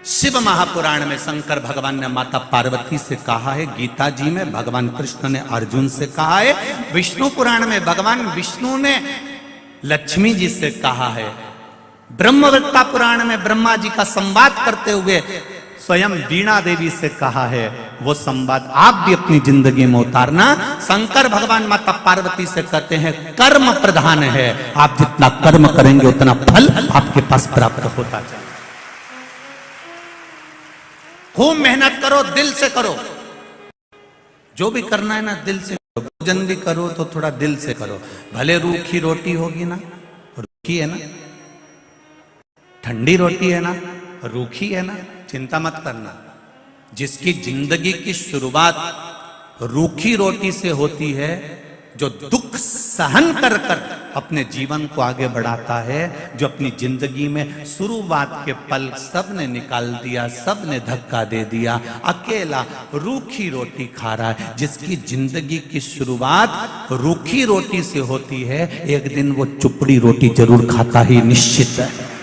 शिव महापुराण में शंकर भगवान ने माता पार्वती से कहा है, गीता जी में भगवान कृष्ण ने अर्जुन से कहा है, विष्णु पुराण में भगवान विष्णु ने लक्ष्मी जी से कहा है, ब्रह्मवत्ता पुराण में ब्रह्मा जी का संवाद करते हुए स्वयं वीणा देवी से कहा है। वो संवाद आप भी अपनी जिंदगी में उतारना। शंकर भगवान माता पार्वती से कहते हैं कर्म प्रधान है, आप जितना कर्म करेंगे उतना फल आपके पास प्राप्त होता जाए। खूब मेहनत करो, दिल से करो, जो भी करना है ना दिल से करो। भोजन भी करो तो थोड़ा दिल से करो। भले रूखी रोटी होगी ना, रूखी है ना, ठंडी रोटी है ना, रूखी है ना, चिंता मत करना। जिसकी जिंदगी की शुरुआत रूखी रोटी से होती है, जो दुख सहन कर कर अपने जीवन को आगे बढ़ाता है, जो अपनी जिंदगी में शुरुआत के पल सब ने निकाल दिया, सब ने धक्का दे दिया, अकेला रूखी रोटी खा रहा है। जिसकी जिंदगी की शुरुआत रूखी रोटी से होती है, एक दिन वो चुपड़ी रोटी जरूर खाता ही निश्चित है।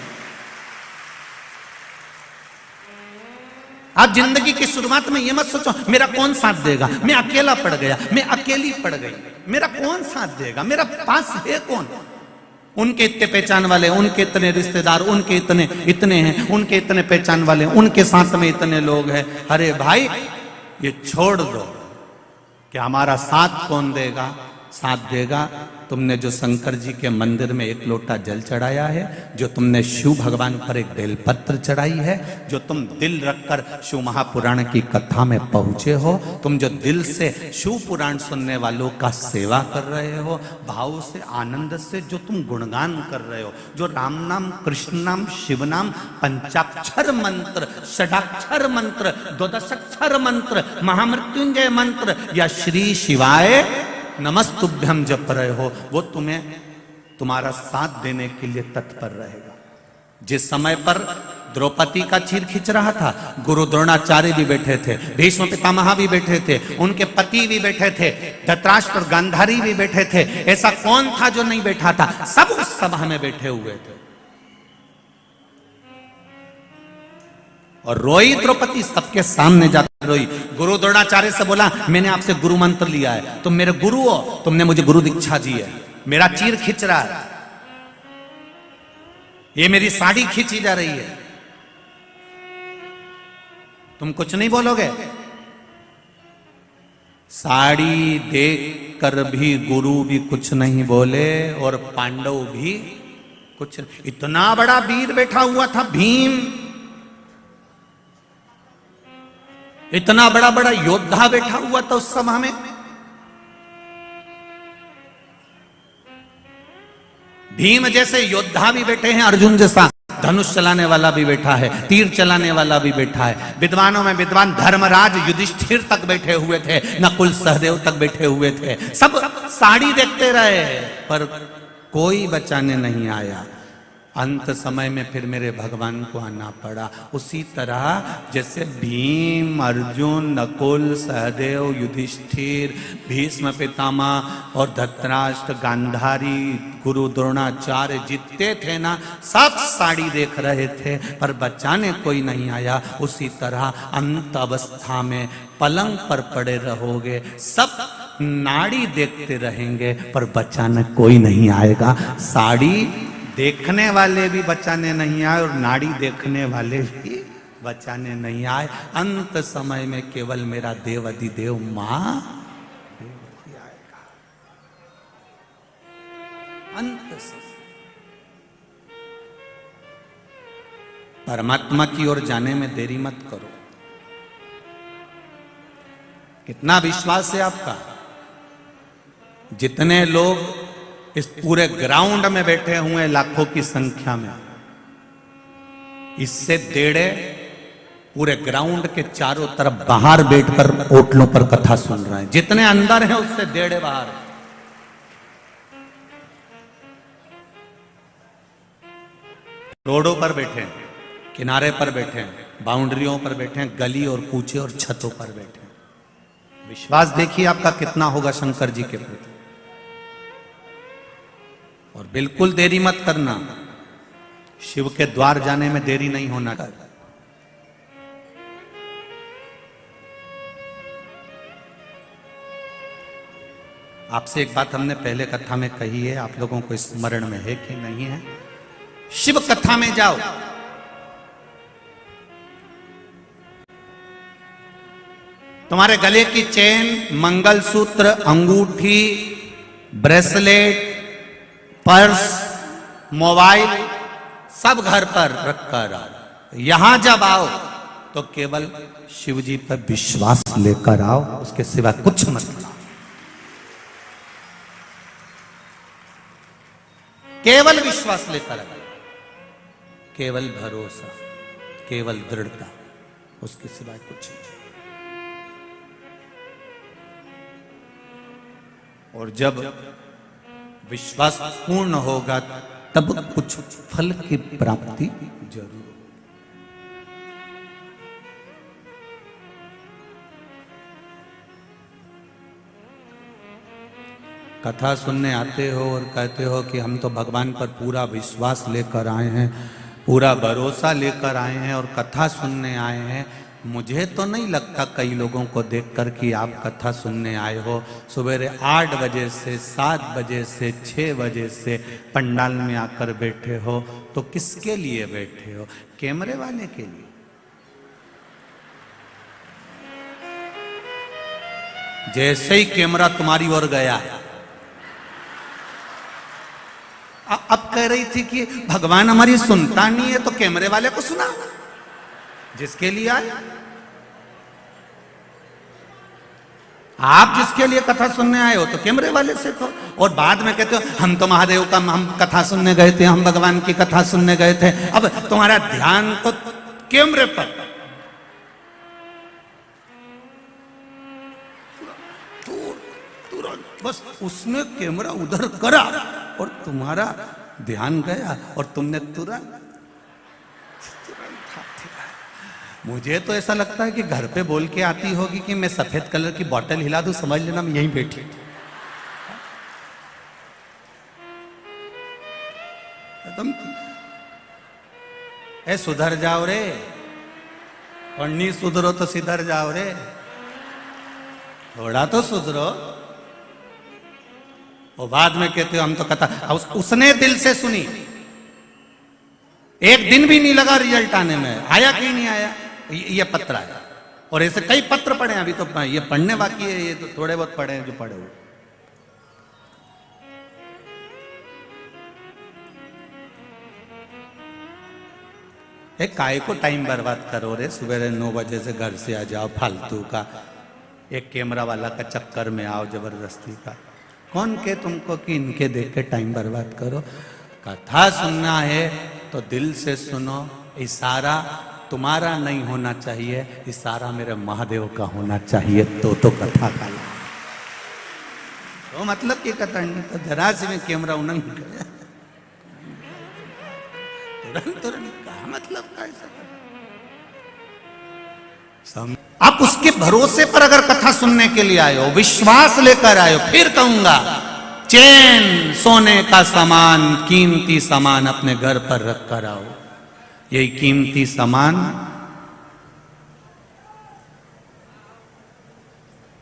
आप जिंदगी की शुरुआत में ये मत सोचो मेरा कौन साथ देगा, मैं अकेला पड़ गया, मैं अकेली पड़ गई, मेरा कौन साथ देगा, मेरा पास है कौन। उनके इतने पहचान वाले, उनके इतने रिश्तेदार, उनके इतने हैं, उनके इतने पहचान वाले, उनके साथ में इतने लोग हैं। अरे भाई ये छोड़ दो कि हमारा साथ कौन देगा। साथ देगा तुमने जो शंकर जी के मंदिर में एक लोटा जल चढ़ाया है, जो तुमने शिव भगवान पर एक बेलपत्र चढ़ाई है, जो तुम दिल रखकर शिव महापुराण की कथा में पहुंचे हो, तुम जो दिल से शिव पुराण सुनने वालों का सेवा कर रहे हो, भाव से आनंद से जो तुम गुणगान कर रहे हो, जो राम नाम, कृष्ण नाम, शिव नाम, पंचाक्षर मंत्र, षडाक्षर मंत्र, द्वादशाक्षर मंत्र, महामृत्युंजय मंत्र या श्री शिवाय नमस्तुभ्यम जप रहे हो, वो तुम्हें तुम्हारा साथ देने के लिए तत्पर रहेगा। जिस समय पर द्रौपदी का चीर खींच रहा था, गुरु द्रोणाचार्य भी बैठे थे, भीष्म पितामह भी बैठे थे, उनके पति भी बैठे थे, धृतराष्ट्र और गांधारी भी बैठे थे। ऐसा कौन था जो नहीं बैठा था? सब उस सभा में बैठे हुए थे और रोई द्रौपदी सबके सामने जाकर रोई। गुरु द्रोणाचार्य से बोला मैंने आपसे गुरु मंत्र लिया है, तुम मेरे गुरु हो, तुमने मुझे गुरु दीक्षा दी है, मेरा चीर खींच रहा है, ये मेरी साड़ी खींची जा रही है, तुम कुछ नहीं बोलोगे? साड़ी देख कर भी गुरु भी कुछ नहीं बोले और पांडव भी कुछ। इतना बड़ा वीर बैठा हुआ था भीम, इतना बड़ा बड़ा योद्धा बैठा हुआ था उस सभा में। भीम जैसे योद्धा भी बैठे हैं, अर्जुन जैसा धनुष चलाने वाला भी बैठा है, तीर चलाने वाला भी बैठा है। विद्वानों में विद्वान धर्मराज युधिष्ठिर तक बैठे हुए थे, नकुल सहदेव तक बैठे हुए थे। सब साड़ी देखते रहे पर कोई बचाने नहीं आया। अंत समय में फिर मेरे भगवान को आना पड़ा। उसी तरह जैसे भीम, अर्जुन, नकुल, सहदेव, युधिष्ठिर, भीष्म पितामह और धृतराष्ट्र, गांधारी, गुरु द्रोणाचार्य जितने थे ना, सब साड़ी देख रहे थे पर बचाने कोई नहीं आया। उसी तरह अंत अवस्था में पलंग पर पड़े रहोगे, सब नाड़ी देखते रहेंगे पर बचाने कोई नहीं आएगा। साड़ी देखने वाले भी बचाने नहीं आए और नाड़ी देखने वाले भी बचाने नहीं आए। अंत समय में केवल मेरा देव अधिदेव मां ही आएगा। अंत समय परमात्मा की ओर जाने में देरी मत करो। कितना विश्वास है आपका? जितने लोग इस पूरे ग्राउंड में बैठे हुए हैं लाखों की संख्या में, इससे डेढ़े पूरे ग्राउंड के चारों तरफ बाहर बैठकर होटलों पर कथा सुन रहे हैं। जितने अंदर हैं उससे डेढ़े बाहर। रोडों पर बैठे हैं, किनारे पर बैठे हैं, बाउंड्रियों पर बैठे हैं, गली और कूचे और छतों पर बैठे हैं। विश्वास देखिए आपका कितना होगा शंकर जी के प्रति। और बिल्कुल देरी मत करना, शिव के द्वार जाने में देरी नहीं होना। आपसे एक बात हमने पहले कथा में कही है, आप लोगों को स्मरण में है कि नहीं है? शिव कथा में जाओ, तुम्हारे गले की चेन, मंगलसूत्र, अंगूठी, ब्रेसलेट, पर्स, मोबाइल सब घर पर रखकर आओ। यहां जब आओ तो केवल शिव जी पर विश्वास लेकर आओ, उसके सिवा कुछ मत लाओ। केवल विश्वास लेकर आओ, केवल भरोसा, केवल दृढ़ता, उसके सिवाय कुछ नहीं। और जब विश्वास पूर्ण होगा तब कुछ फल की प्राप्ति जरूर। कथा सुनने आते हो और कहते हो कि हम तो भगवान पर पूरा विश्वास लेकर आए हैं, पूरा भरोसा लेकर आए हैं और कथा सुनने आए हैं। मुझे तो नहीं लगता कई लोगों को देखकर कि आप कथा सुनने आए हो। सवेरे 8 बजे से 7 बजे से 6 बजे से पंडाल में आकर बैठे हो, तो किसके लिए बैठे हो? कैमरे वाले के लिए? जैसे ही कैमरा तुम्हारी ओर गया, अब कह रही थी कि भगवान हमारी सुनता नहीं है तो कैमरे वाले को सुना। जिसके लिए आए आप, जिसके लिए कथा सुनने आए हो तो कैमरे वाले से कहो। और बाद में कहते हो हम तो महादेव का, हम कथा सुनने गए थे, हम भगवान की कथा सुनने गए थे। अब तुम्हारा ध्यान तो कैमरे पर। बस उसने कैमरा उधर करा और तुम्हारा ध्यान गया और तुमने तुरंत। मुझे तो ऐसा लगता है कि घर पे बोल के आती होगी कि मैं सफेद कलर की बोतल हिला दूं, समझ लेना मैं यहीं बैठी। तुम ए सुधर जाओ रे, और नहीं सुधरो तो सिधर जाओ रे, थोड़ा तो सुधरो। और बाद में कहते हो हम तो कथा, उसने दिल से सुनी, एक दिन भी नहीं लगा रिजल्ट आने में। आया कि नहीं आया? ये पत्र आया। और ऐसे कई पत्र पढ़े, अभी तो ये पढ़ने बाकी है, ये तो थोड़े बहुत पढ़े हैं जो पढ़े हुए। एक काय को टाइम बर्बाद करो रे, सुबह 9 बजे से घर से आ जाओ फालतू का, एक कैमरा वाला का चक्कर में आओ जबरदस्ती का। कौन के तुमको कि इनके देख के टाइम बर्बाद करो? कथा सुनना है तो दिल से सुनो। इशारा तुम्हारा नहीं होना चाहिए, इशारा मेरे महादेव का होना चाहिए, तो कथा का तो मतलब की कथा नहीं तो जरा से में कैमरा उन्नंग गया तुरंत कहा मतलब कैसा। आप उसके भरोसे पर अगर कथा सुनने के लिए आए हो, विश्वास लेकर आए हो, फिर कहूंगा चैन सोने का सामान, कीमती सामान अपने घर पर रख कर आओ। यही कीमती सामान,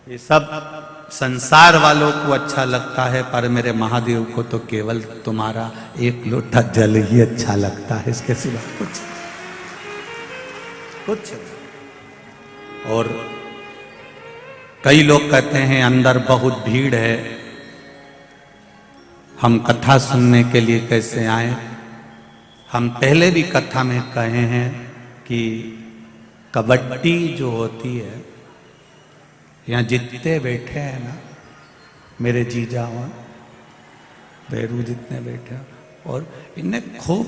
ये सब संसार वालों को अच्छा लगता है, पर मेरे महादेव को तो केवल तुम्हारा एक लोटा जल ही अच्छा लगता है, इसके सिवा कुछ। और कई लोग कहते हैं अंदर बहुत भीड़ है, हम कथा सुनने के लिए कैसे आए? हम पहले भी कथा में कहे हैं कि कबड्डी जो होती है, यहाँ जितने बैठे हैं ना, मेरे जीजा भैरू जितने बैठे हैं, और इन्हें खूब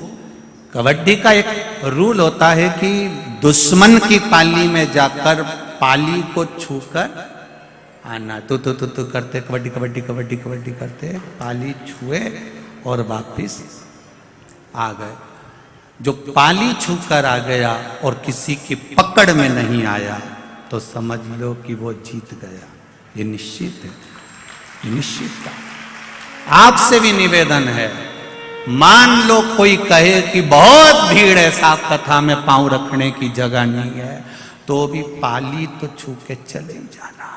कबड्डी का एक रूल होता है कि दुश्मन की पाली में जाकर पाली को छूकर आना। तो करते कबड्डी कबड्डी कबड्डी कबड्डी करते, पाली छुए और वापिस आ गए। जो पाली छूकर आ गया और किसी की पकड़ में नहीं आया तो समझ लो कि वो जीत गया। ये निश्चित है, ये निश्चित है। आपसे भी निवेदन है, मान लो कोई कहे कि बहुत भीड़ है, साफ कथा में पांव रखने की जगह नहीं है, तो भी पाली तो छू के चले जाना।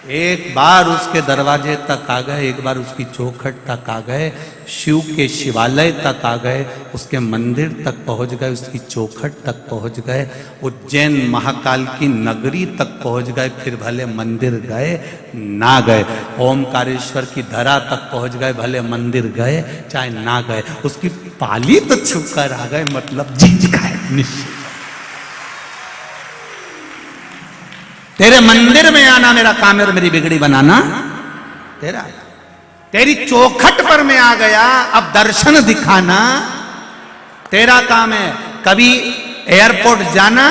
एक बार उसके दरवाजे तक आ गए, एक बार उसकी चौखट तक आ गए, शिव के शिवालय तक आ गए, उसके मंदिर तक पहुंच गए, उसकी चौखट तक पहुंच गए, उज्जैन महाकाल की नगरी तक पहुंच गए, फिर भले मंदिर गए ना गए, ओमकारेश्वर की धरा तक पहुंच गए, भले मंदिर गए चाहे ना गए, उसकी पाली तो छुपकर आ गए, मतलब जीत गए निश्चित। तेरे मंदिर में आना मेरा काम है और मेरी बिगड़ी बनाना तेरा। तेरी चौखट पर मैं आ गया, अब दर्शन दिखाना तेरा काम है। कभी एयरपोर्ट जाना,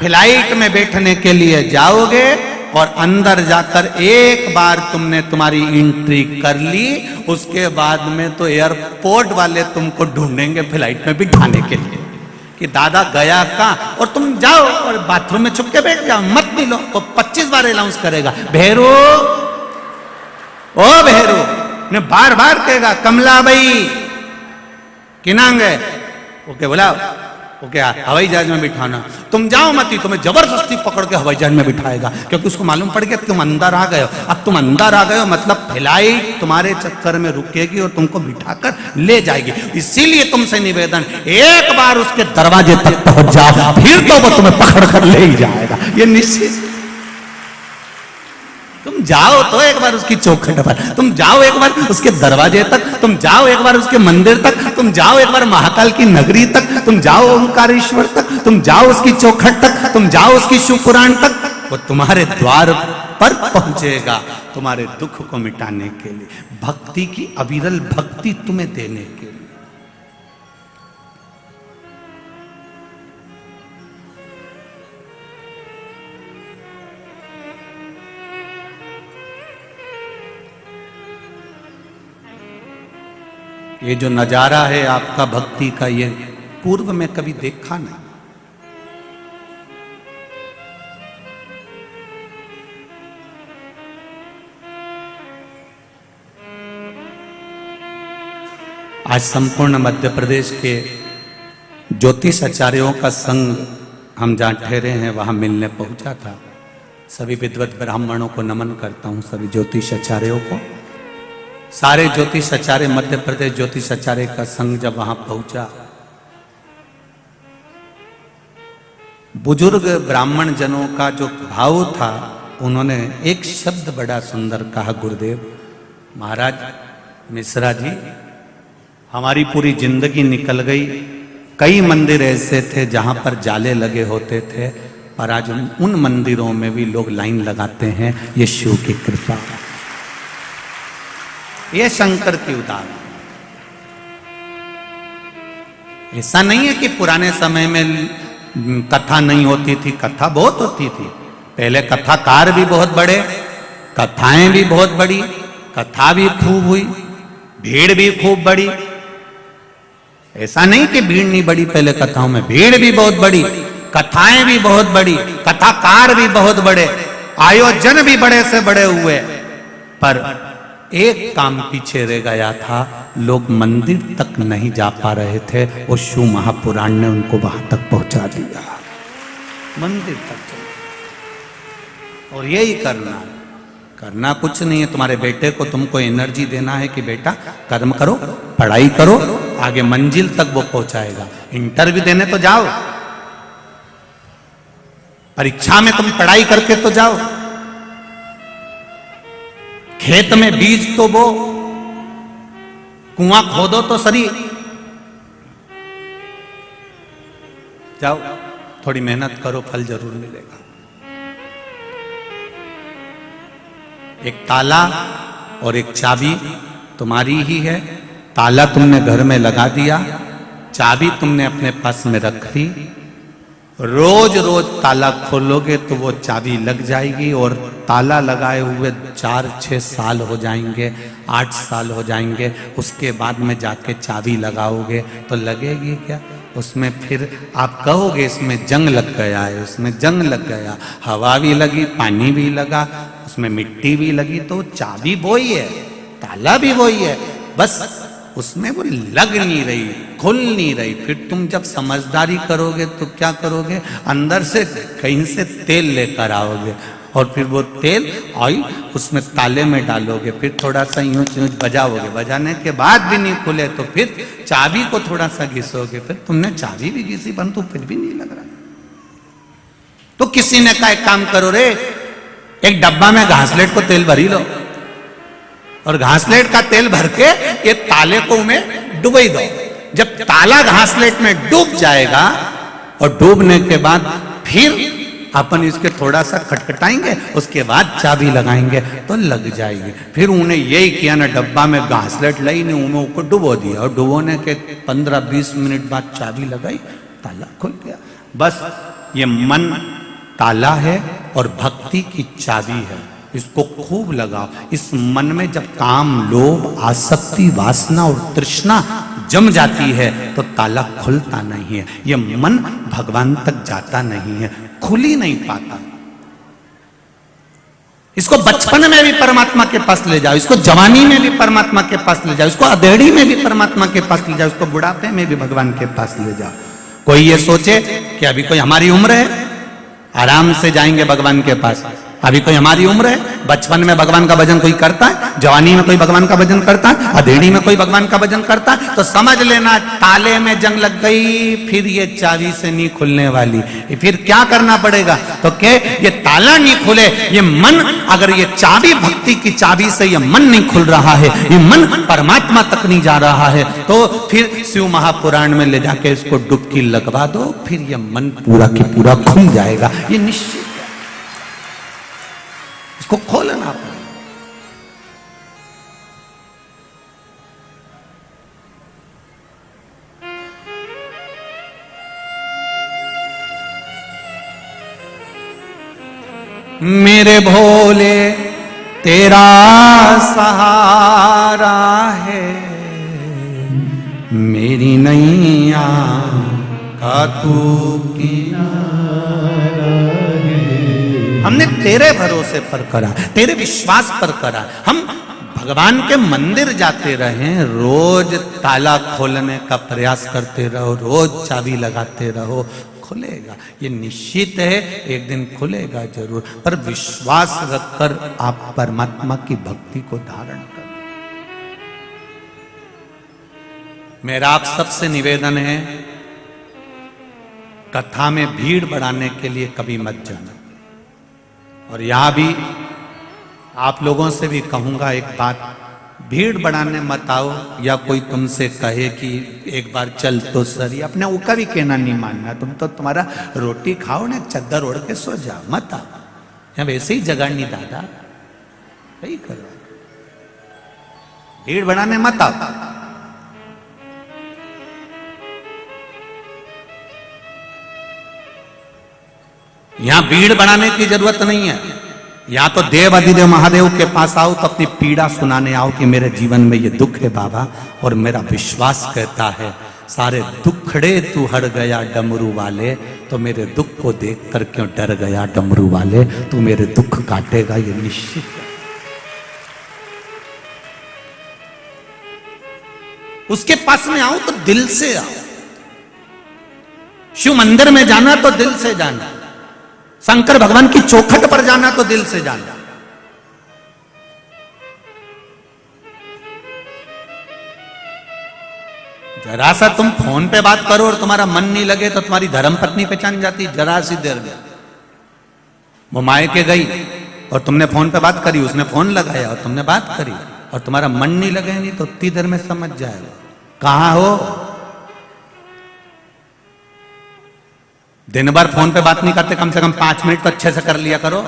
फ्लाइट में बैठने के लिए जाओगे और अंदर जाकर एक बार तुमने तुम्हारी एंट्री कर ली, उसके बाद में तो एयरपोर्ट वाले तुमको ढूंढेंगे फ्लाइट में बिठाने के लिए कि दादा गया कहां, और तुम जाओ और बाथरूम में छुप के बैठ जाओ, मत मिलो, वो 25 बार अनाउंस करेगा, भेरू ओ भेरू ने बार बार कहेगा, कमला भाई किनांग है, ओके बुलाओ, ओके हवाई जहाज में बिठाना, तुम जाओ मत ही, तुम्हें जबरदस्ती पकड़ के हवाई जहाज में बिठाएगा, क्योंकि उसको मालूम पड़ गया तुम अंदर आ गए हो। अब तुम अंदर आ गए हो मतलब फ्लाइट तुम्हारे चक्कर में रुकेगी और तुमको बिठाकर ले जाएगी। इसीलिए तुमसे निवेदन, एक बार उसके दरवाजे तक पहुंच जाओ, फिर तो वो तुम्हें पकड़ कर ले ही जाएगा, ये निश्चित। तुम जाओ तो एक बार उसकी चौखट पर, तुम जाओ एक बार उसके दरवाजे तक, तुम जाओ एक बार उसके मंदिर तक, तुम जाओ एक बार महाकाल की नगरी तक, तुम जाओ ओंकारेश्वर तक, तुम जाओ उसकी चौखट तक, तुम जाओ उसकी शिव पुराण तक, वो तुम्हारे द्वार पर पहुंचेगा तुम्हारे दुख को मिटाने के लिए, भक्ति की अविरल भक्ति तुम्हें देने के लिए। ये जो नजारा है आपका भक्ति का, ये पूर्व में कभी देखा नहीं। आज संपूर्ण मध्य प्रदेश के ज्योतिष आचार्यों का संघ हम जहाँ ठहरे हैं वहां मिलने पहुंचा था। सभी विद्वत ब्राह्मणों को नमन करता हूं, सभी ज्योतिष आचार्यों को। सारे ज्योतिष आचार्य, मध्य प्रदेश ज्योतिष आचार्य का संघ जब वहां पहुंचा, बुजुर्ग ब्राह्मण जनों का जो भाव था, उन्होंने एक शब्द बड़ा सुंदर कहा, गुरुदेव महाराज मिश्रा जी, हमारी पूरी जिंदगी निकल गई, कई मंदिर ऐसे थे जहां पर जाले लगे होते थे, पर आज उन मंदिरों में भी लोग लाइन लगाते हैं, ये शिव की कृपा, ये शंकर की उदाहरण। ऐसा नहीं है कि पुराने समय में कथा नहीं होती थी, कथा बहुत होती थी। पहले कथाकार भी बहुत बड़े, कथाएं भी बहुत बड़ी, कथा भी खूब हुई, भीड़ भी खूब बड़ी। ऐसा नहीं कि भीड़ नहीं बड़ी, पहले कथाओं में भीड़ भी बहुत बड़ी, कथाएं भी बहुत बड़ी, कथाकार भी बहुत बड़े, आयोजन भी बड़े से बड़े हुए, पर एक काम पीछे रह गया था, लोग मंदिर तक नहीं जा पा रहे थे, वो शिव महापुराण ने उनको वहां तक पहुंचा दिया, मंदिर तक चलो। और यही करना कुछ नहीं है, तुम्हारे बेटे को तुमको एनर्जी देना है कि बेटा कर्म करो, पढ़ाई करो, आगे मंजिल तक वो पहुंचाएगा। इंटरव्यू देने तो जाओ, परीक्षा में तुम पढ़ाई करके तो जाओ, खेत में बीज तो बो, कुआं खोदो तो सही, जाओ थोड़ी मेहनत करो, फल जरूर मिलेगा। एक ताला और एक चाबी तुम्हारी ही है, ताला तुमने घर में लगा दिया, चाबी तुमने अपने पास में रख ली, रोज रोज ताला खोलोगे तो वो चाबी लग जाएगी, और ताला लगाए हुए 4-6 साल हो जाएंगे, 8 साल हो जाएंगे, उसके बाद में जाके चाबी लगाओगे तो लगेगी क्या? उसमें फिर आप कहोगे इसमें जंग लग गया है, उसमें जंग लग गया, हवा भी लगी, पानी भी लगा, उसमें मिट्टी भी लगी, तो चाबी वही है, ताला भी वही है, बस उसमें वो लग नहीं रही, खुल नहीं रही। फिर तुम जब समझदारी करोगे तो क्या करोगे, अंदर से कहीं से तेल लेकर आओगे और फिर वो तेल ऑयल उसमें ताले में डालोगे, फिर थोड़ा सा यूं यूं बजाओगे, बजाने के बाद भी नहीं खुले तो फिर चाबी को थोड़ा सा घिसोगे, फिर तुमने चाबी भी घिसी परंतु फिर भी नहीं लग रहा। तो किसी ने कहा एक काम करो रे, एक डब्बा में घासलेट को तेल भरी लो और घासलेट का तेल भर के ये ताले को उन्हें डुबई दो। जब ताला घासलेट में डूब जाएगा और डूबने के बाद फिर अपन इसके थोड़ा सा खटखटाएंगे, उसके बाद चाबी लगाएंगे तो लग जाएगी। फिर उन्हें यही किया ना, डब्बा में घासलेट लाई नहीं, उन्हें ऊपर डुबो दिया और डुबोने के 15-20 मिनट बाद चाबी लगाई, ताला खुल गया। बस ये मन ताला है और भक्ति की चाबी है, इसको खूब लगाओ। इस मन में जब काम, लोभ, आसक्ति, वासना और तृष्णा जम जाती है तो ताला खुलता नहीं है, ये मन भगवान तक जाता नहीं है, खुल ही नहीं पाता। इसको बचपन में भी परमात्मा के पास ले जाओ, इसको जवानी में भी परमात्मा के पास ले जाओ, इसको अधेड़ी में भी परमात्मा के पास ले जाओ, इसको बुढ़ापे में भी भगवान के पास ले जाओ। कोई ये सोचे कि अभी कोई हमारी उम्र है, आराम से जाएंगे भगवान के पास। अभी कोई हमारी उम्र है, बचपन में भगवान का भजन कोई करता है, जवानी में कोई भगवान का भजन करता है, अधेड़ी में कोई भगवान का भजन करता है, तो समझ लेना ताले में जंग लग गई, फिर ये चाबी से नहीं खुलने वाली। फिर क्या करना पड़ेगा तो के ये ताला नहीं खुले, ये मन, अगर ये चाबी भक्ति की चाबी से ये मन नहीं खुल रहा है, ये मन परमात्मा तक नहीं जा रहा है, तो फिर शिव महापुराण में ले जाके इसको डुबकी लगवा दो, फिर ये मन पूरा की पूरा खुल जाएगा, ये निश्चित है। इसको खोलना पड़ेगा। मेरे भोले तेरा सहारा है, मेरी नैया का तू किनारा है। हमने तेरे भरोसे पर करा, तेरे विश्वास पर करा। हम भगवान के मंदिर जाते रहे, रोज ताला खोलने का प्रयास करते रहो, रोज चाबी लगाते रहो, खुलेगा। ये निश्चित है एक दिन खुलेगा जरूर, पर विश्वास रखकर आप परमात्मा की भक्ति को धारण कर। मेरा आप सबसे निवेदन है, कथा में भीड़ बढ़ाने के लिए कभी मत जाना। और यहां भी आप लोगों से भी कहूंगा एक बात, भीड़ बढ़ाने मत आओ, या कोई तुमसे कहे कि एक बार चल तो सही, अपने ऊका भी कहना नहीं मानना। तुम तो तुम्हारा रोटी खाओ ना, चद्दर ओढ़ के सो जाओ, मत आओ। या वैसे ही जगह नहीं दादा, सही करो, भीड़ बढ़ाने मत आओ। यहां भीड़ बढ़ाने की जरूरत नहीं है। या तो देव अधिदेव महादेव के पास आओ तो अपनी पीड़ा सुनाने आओ कि मेरे जीवन में ये दुख है बाबा, और मेरा विश्वास कहता है सारे दुखड़े तू हर गया डमरू वाले, तो मेरे दुख को देख कर क्यों डर गया डमरू वाले, तू मेरे दुख काटेगा ये निश्चित है। उसके पास में आओ तो दिल से आओ। शिव मंदिर में जाना तो दिल से जाना, शंकर भगवान की चौखट पर जाना तो दिल से जाना। जरा सा तुम फोन पे बात करो और तुम्हारा मन नहीं लगे तो तुम्हारी धर्मपत्नी पहचान जाती, जरा सी देर में। वो मायके गई और तुमने फोन पे बात करी, उसने फोन लगाया और तुमने बात करी, और तुम्हारा मन नहीं लगे नहीं तो उतनी देर में समझ जाएगा कहां हो। दिन भर फोन पे बात नहीं करते, कम से कम 5 मिनट तो अच्छे से कर लिया करो।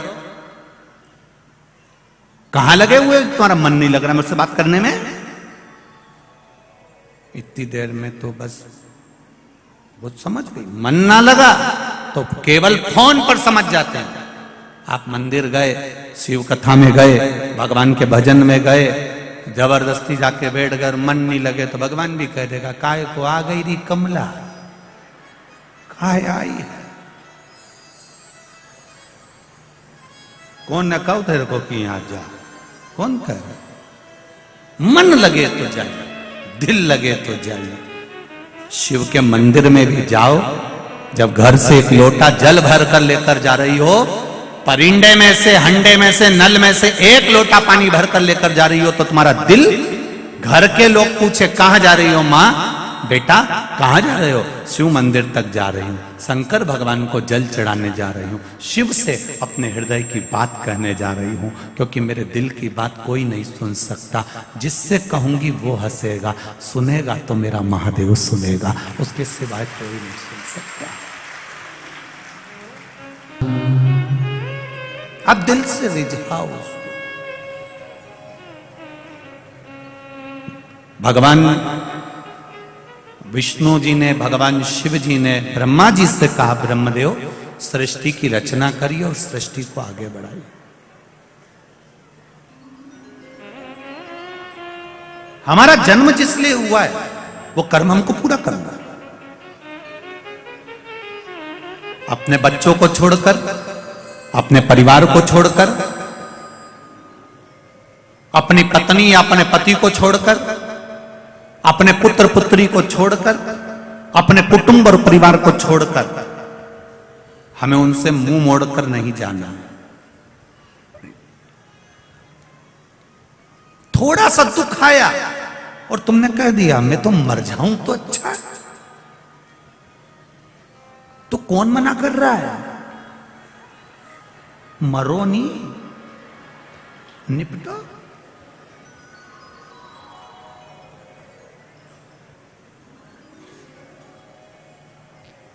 कहां लगे हुए, तुम्हारा मन नहीं लग रहा मुझसे बात करने में, इतनी देर में तो बस वो समझ गई। मन ना लगा तो केवल फोन पर समझ जाते हैं। आप मंदिर गए, शिव कथा में गए, भगवान के भजन में गए, जबरदस्ती जाके बैठ गए, मन नहीं लगे तो भगवान भी कह देगा काय को आ गई री कमला, आई है। कौन ने कहा तेरे को कि यहां जा, कौन कह रहा? मन लगे तो जाइए, दिल लगे तो जाइए। शिव के मंदिर में भी जाओ, जब घर से एक लोटा जल भर कर लेकर जा रही हो परिंदे में से, हंडे में से, नल में से एक लोटा पानी भरकर लेकर जा रही हो तो तुम्हारा दिल, घर के लोग पूछे कहां जा रही हो मां, बेटा कहां जा रहे हो, शिव मंदिर तक जा रही हूं, शंकर भगवान को जल चढ़ाने जा रही हूं, शिव से अपने हृदय की बात कहने जा रही हूं, क्योंकि मेरे दिल की बात कोई नहीं सुन सकता, जिससे कहूंगी वो हंसेगा, सुनेगा तो मेरा महादेव सुनेगा, उसके सिवाय कोई नहीं सुन सकता। अब दिल से रिझाओ उसको। भगवान विष्णु जी ने, भगवान शिव जी ने ब्रह्मा जी से कहा, ब्रह्मदेव सृष्टि की रचना करिए और सृष्टि को आगे बढ़ाइए। हमारा जन्म जिस लिए हुआ है वो कर्म हमको पूरा करना है। अपने बच्चों को छोड़कर, अपने परिवार को छोड़कर, अपनी पत्नी या अपने पति को छोड़कर, अपने पुत्र पुत्री को छोड़कर, अपने कुटुंब और परिवार को छोड़कर हमें उनसे मुंह मोड़कर नहीं जाना। थोड़ा सा दुख आया और तुमने कह दिया मैं तो मर जाऊं तो अच्छा है, तो कौन मना कर रहा है? मरो नहीं, निपटो।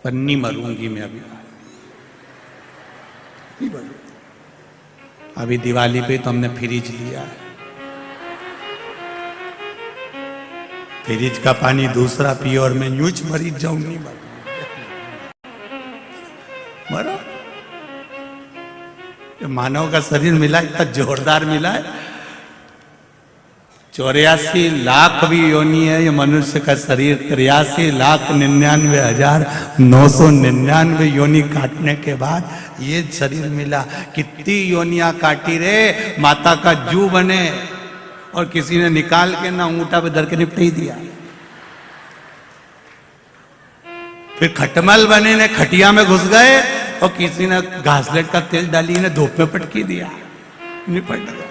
पर नहीं मरूंगी मैं अभी दिवाली पे तो हमने फ्रिज लिया है, फ्रिज का पानी दूसरा पियो और मैं यूं मरीज जाऊं, नहीं मरो। मानव का शरीर मिला इतना जोरदार मिला है, 84 लाख भी योनि है ये मनुष्य का शरीर, 83,99,999 योनि काटने के बाद ये शरीर मिला। कितनी योनियां काटी रे, माता का जू बने और किसी ने निकाल के ना अंगूठा पे धर के निपट ही दिया। फिर खटमल बने ने खटिया में घुस गए और किसी ने घासलेट का तेल डाली ने धूप में पटकी दिया, निपट गया।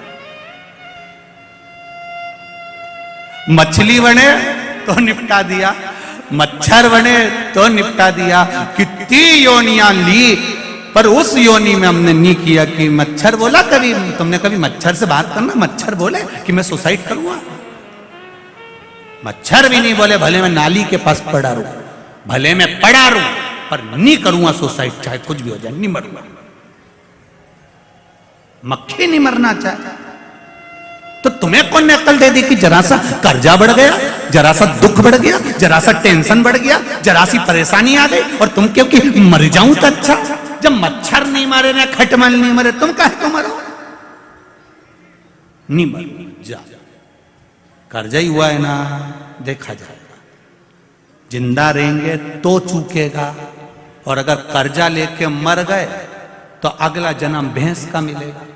मछली बने तो निपटा दिया, मच्छर बने तो निपटा दिया। कितनी योनियां ली पर उस योनि में हमने नहीं किया कि मच्छर बोला, कभी तुमने कभी मच्छर से बात करना, मच्छर बोले कि मैं सुसाइड करूंगा, मच्छर भी नहीं बोले भले मैं नाली के पास पड़ा रहूं, भले मैं पड़ा रहूं पर नहीं करूंगा सुसाइड, चाहे कुछ भी हो जाए नहीं मरूंगा। मक्खी नहीं मरना चाहे तो तुम्हें कौन ने अक्ल दे दी कि जरा सा कर्जा बढ़ गया, जरा सा दुख बढ़ गया, जरा सा टेंशन बढ़ गया, जरा सी परेशानी आ गई और तुम क्योंकि मर जाऊं तो अच्छा। जब मच्छर नहीं मारे ना खटमल नहीं मरे तुम काहे को मरो? नहीं मरो, जा कर्जा ही हुआ है ना, देखा जाएगा। जिंदा रहेंगे तो चूकेगा, और अगर कर्जा लेके मर गए तो अगला जन्म भैंस का मिलेगा,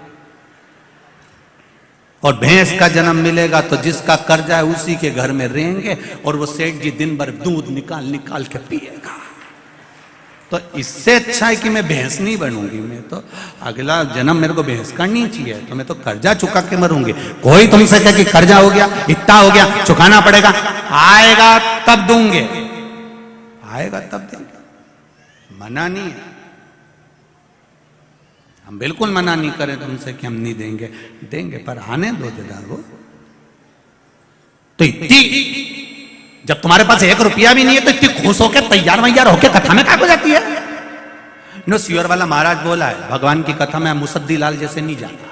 और भैंस का जन्म मिलेगा तो जिसका कर्जा है उसी के घर में रहेंगे और वो सेठ जी दिन भर दूध निकाल निकाल के पिएगा। तो इससे अच्छा है कि मैं भैंस नहीं बनूंगी, मैं तो अगला जन्म मेरे को भैंस का नहीं चाहिए, तो मैं तो कर्जा चुका के मरूंगी। कोई तुमसे कहे कि कर्जा हो गया, इतना हो गया, चुकाना पड़ेगा, आएगा तब दूंगे, आएगा तब देंगे, मना नहीं है। हम बिल्कुल मना नहीं करें तुमसे कि हम नहीं देंगे, देंगे पर आने दो जरा वो। तो इतनी जब तुम्हारे पास 1 रुपया भी नहीं है तो इतनी खुश होकर तैयार वैयार होकर कथा में क्या हो जाती है? नो सियोर वाला महाराज बोला है भगवान की कथा में मुसद्दी लाल जैसे नहीं जाता।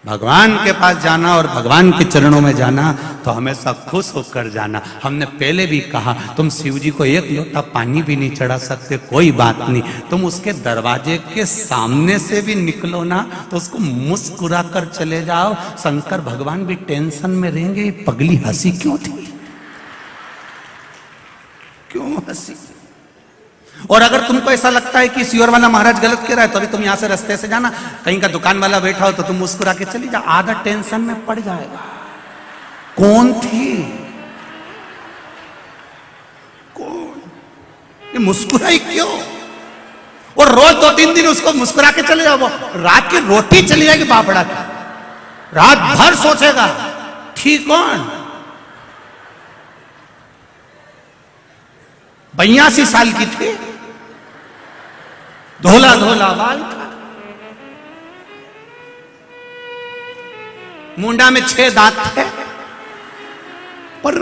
भगवान के पास जाना और भगवान के चरणों में जाना तो हमेशा खुश होकर जाना। हमने पहले भी कहा तुम शिव जी को 1 लोटा पानी भी नहीं चढ़ा सकते, कोई बात नहीं, तुम उसके दरवाजे के सामने से भी निकलो ना तो उसको मुस्कुरा कर चले जाओ। शंकर भगवान भी टेंशन में रहेंगे, पगली हंसी क्यों थी, क्यों हंसी? और अगर तुमको ऐसा लगता है कि सियोर वाला महाराज गलत कह रहा है तो अभी तुम यहां से रास्ते से जाना, कहीं का दुकान वाला बैठा हो तो तुम मुस्कुरा के चली जा, आधा टेंशन में पड़ जाएगा। कौन थी, कौन, ये मुस्कुराई क्यों? और रोज 2-3 दिन उसको मुस्कुरा के चले जाओ, रात की रोटी चली जाएगी बापड़ा की, रात भर सोचेगा ठीक कौन। 82 साल की थी, धोला धोला बाल था, मुंडा में 6 दांत थे, पर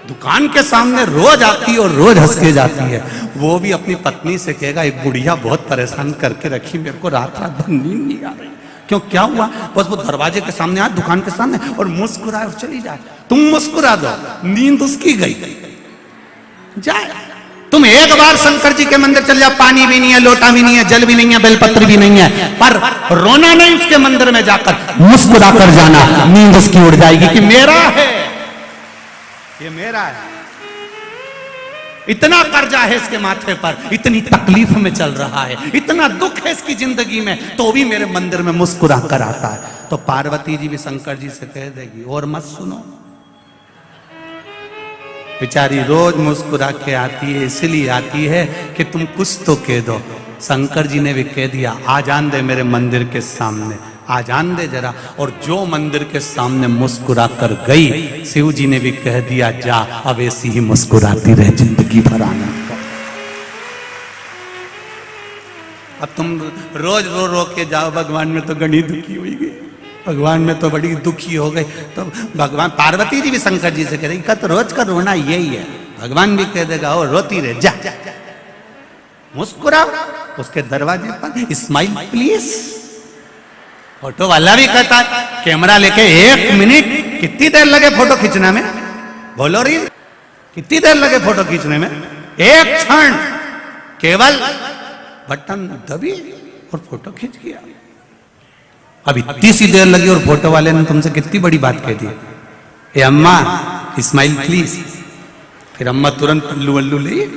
दुकान के सामने रोज आती है और रोज हंस के जाती है। वो भी अपनी पत्नी से कहेगा एक बुढ़िया बहुत परेशान करके रखी, मेरे को रात रात भर नींद नहीं आ रही। क्यों, क्या हुआ? बस वो दरवाजे के सामने आए, दुकान के सामने, और मुस्कुराए और चली जाए। तुम मुस्कुरा दो, नींद उसकी गई जाए। तुम एक बार शंकर जी के मंदिर चल जाओ, पानी भी नहीं है, लोटा भी नहीं है, जल भी नहीं है, बेलपत्र भी नहीं है, पर रोना नहीं उसके मंदिर में जाकर, मुस्कुरा कर जाना, नींद उसकी उड़ जाएगी कि मेरा है, ये मेरा है। इतना कर्जा है इसके माथे पर, इतनी तकलीफ में चल रहा है, इतना दुख है इसकी जिंदगी में, तो भी मेरे मंदिर में मुस्कुरा कर आता है। तो पार्वती जी भी शंकर जी से कह देगी और मत सुनो, बेचारी रोज मुस्कुरा के आती है, इसलिए आती है कि तुम कुछ तो कह दो। शंकर जी ने भी कह दिया, आ जान दे मेरे मंदिर के सामने, आ जान दे जरा। और जो मंदिर के सामने मुस्कुरा कर गई, शिव जी ने भी कह दिया जा, अब ऐसी ही मुस्कुराती रहे जिंदगी भर आनंद कर। अब तुम रोज रो रो के जाओ, भगवान में तो गणी दुखी हुई गई, भगवान में तो बड़ी दुखी हो गई। तो भगवान, पार्वती जी भी शंकर जी से कह रही, तो रोज का रोना यही है। भगवान भी कह देगा ओ रोती रहे, जा मुस्कुराओ। उसके दरवाजे पर स्माइल प्लीज। फोटो वाला भी कहता है कैमरा लेके 1 मिनट, कितनी देर लगे फोटो खींचने में, बोलो री, कितनी देर लगे फोटो खींचने में? 1 क्षण, केवल बटन दबी और फोटो खींच गया। अब इतनी सी देर लगी और फोटो वाले ने तुमसे कितनी बड़ी बात कह दी, ए अम्मा स्माइल प्लीज। फिर अम्मा तुरंत पल्लू वल्लू ले,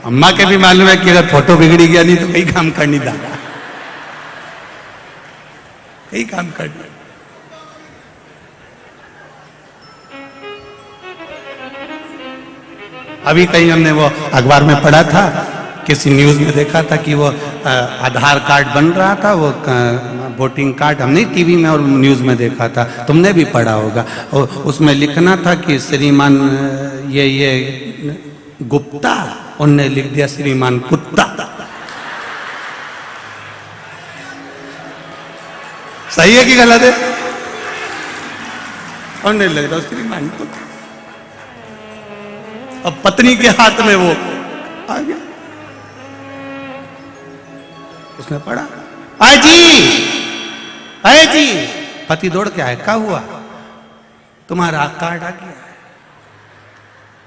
अम्मा के भी मालूम है कि अगर फोटो बिगड़ी गया नहीं तो कई काम करनी दादा, कई काम करनी। अभी कहीं हमने वो अखबार में पढ़ा था, किसी न्यूज में देखा था कि वो आधार कार्ड बन रहा था, वो वोटिंग कार्ड, हमने टीवी में और न्यूज में देखा था, तुमने भी पढ़ा होगा। और उसमें लिखना था कि श्रीमान ये गुप्ता, उनने लिख दिया श्रीमान कुत्ता। सही है कि गलत है? उनने लिख दिया श्रीमान कुत्ता। अब पत्नी के हाथ में वो आ गया, उसने पढ़ा, आए जी, पति दौड़ के आए, क्या हुआ? तुम्हारा कार्ड आ गया है,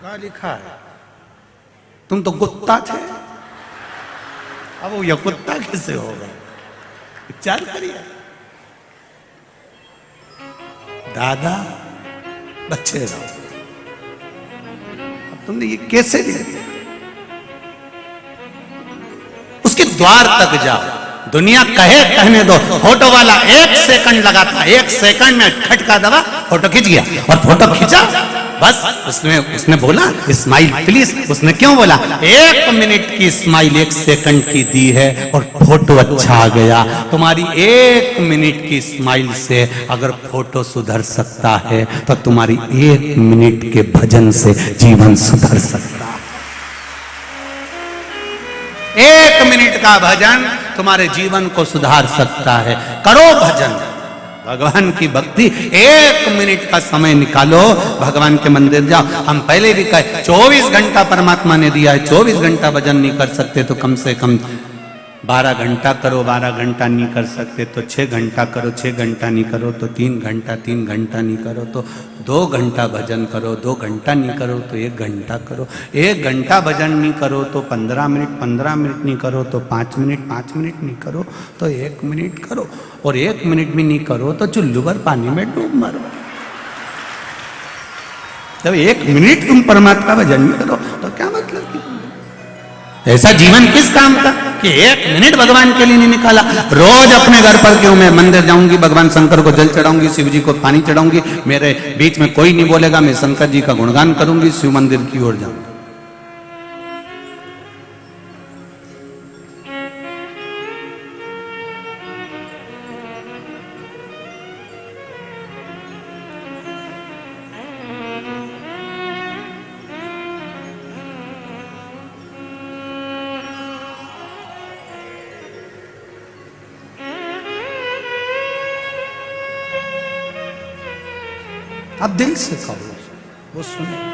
क्या लिखा है? तुम तो कुत्ता थे, अब वो ये कुत्ता कैसे होगा? विचार करिए दादा, बच्चे रहो, अब तुमने ये कैसे ले लिया? उसके द्वार तक जाओ, दुनिया कहने दो, फोटो वाला 1 सेकंड लगा था, 1 सेकंड में खटका दबा, फोटो खींच गया। और फोटो खींचा, बस उसने बोला स्माइल प्लीज। उसने क्यों बोला? 1 मिनट की स्माइल 1 सेकंड की दी है और फोटो अच्छा आ गया। तुम्हारी 1 मिनट की स्माइल से अगर फोटो सुधर सकता है तो तुम्हारी 1 मिनट के भजन से जीवन सुधर सकता है। 1 मिनट का भजन तुम्हारे जीवन को सुधार सकता है। करो भजन, भगवान की भक्ति, 1 मिनट का समय निकालो, भगवान के मंदिर जाओ। हम पहले भी कहे 24 घंटा परमात्मा ने दिया है, 24 घंटा भजन नहीं कर सकते तो कम से कम 12 घंटा करो, 12 घंटा नहीं कर सकते तो 6 घंटा करो, 6 घंटा नहीं करो तो 3 घंटा, 3 घंटा नहीं करो तो 2 घंटा भजन करो, 2 घंटा नहीं करो तो 1 घंटा करो, 1 घंटा भजन नहीं करो तो 15 मिनट, 15 मिनट नहीं करो तो 5 मिनट, 5 मिनट नहीं करो तो 1 मिनट करो, और 1 मिनट भी नहीं करो तो चुल्लू भर पानी में डूब मरो। जब 1 मिनट तुम परमात्मा भजन नहीं करो तो क्या मतलब? ऐसा जीवन किस काम का कि 1 मिनट भगवान के लिए नहीं निकाला? रोज अपने घर पर क्यों, मैं मंदिर जाऊंगी, भगवान शंकर को जल चढ़ाऊंगी, शिव जी को पानी चढ़ाऊंगी, मेरे बीच में कोई नहीं बोलेगा, मैं शंकर जी का गुणगान करूंगी, शिव मंदिर की ओर जाऊंगी। आप दिल से कहो, वो सुने।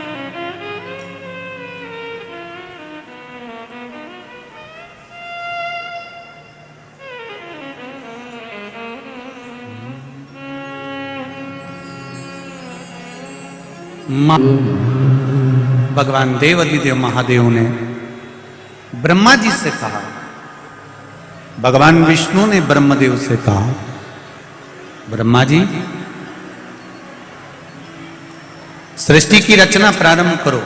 भगवान देवाधिदेव महादेव ने ब्रह्मा जी से कहा, भगवान विष्णु ने ब्रह्मदेव से कहा, ब्रह्मा जी सृष्टि की रचना प्रारंभ करो,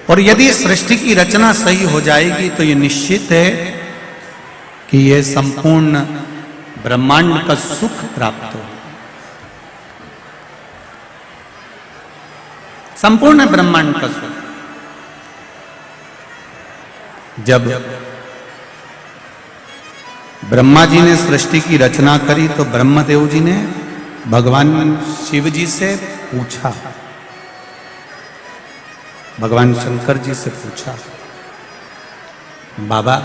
और यदि सृष्टि की रचना सही हो जाएगी तो यह निश्चित है कि यह संपूर्ण ब्रह्मांड का सुख प्राप्त हो। संपूर्ण ब्रह्मांड का सुख। जब ब्रह्मा जी ने सृष्टि की रचना करी तो ब्रह्मदेव जी ने भगवान शिव जी से पूछा, भगवान शंकर जी से पूछा, बाबा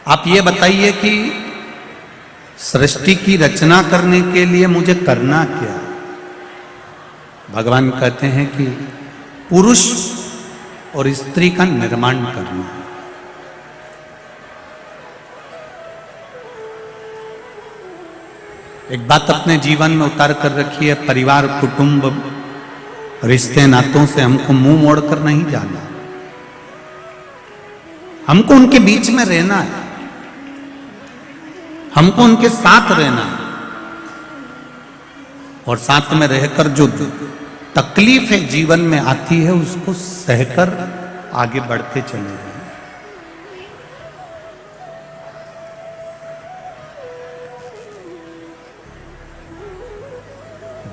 आप ये बताइए कि सृष्टि की रचना करने के लिए मुझे करना क्या? भगवान कहते हैं कि पुरुष और स्त्री का निर्माण करना। एक बात अपने जीवन में उतार कर रखी है, परिवार, कुटुंब, रिश्ते नातों से हमको मुंह मोड़कर नहीं जाना, हमको उनके बीच में रहना है, हमको उनके साथ रहना है, और साथ में रहकर जो तकलीफें जीवन में आती है उसको सहकर आगे बढ़ते चले जाएं।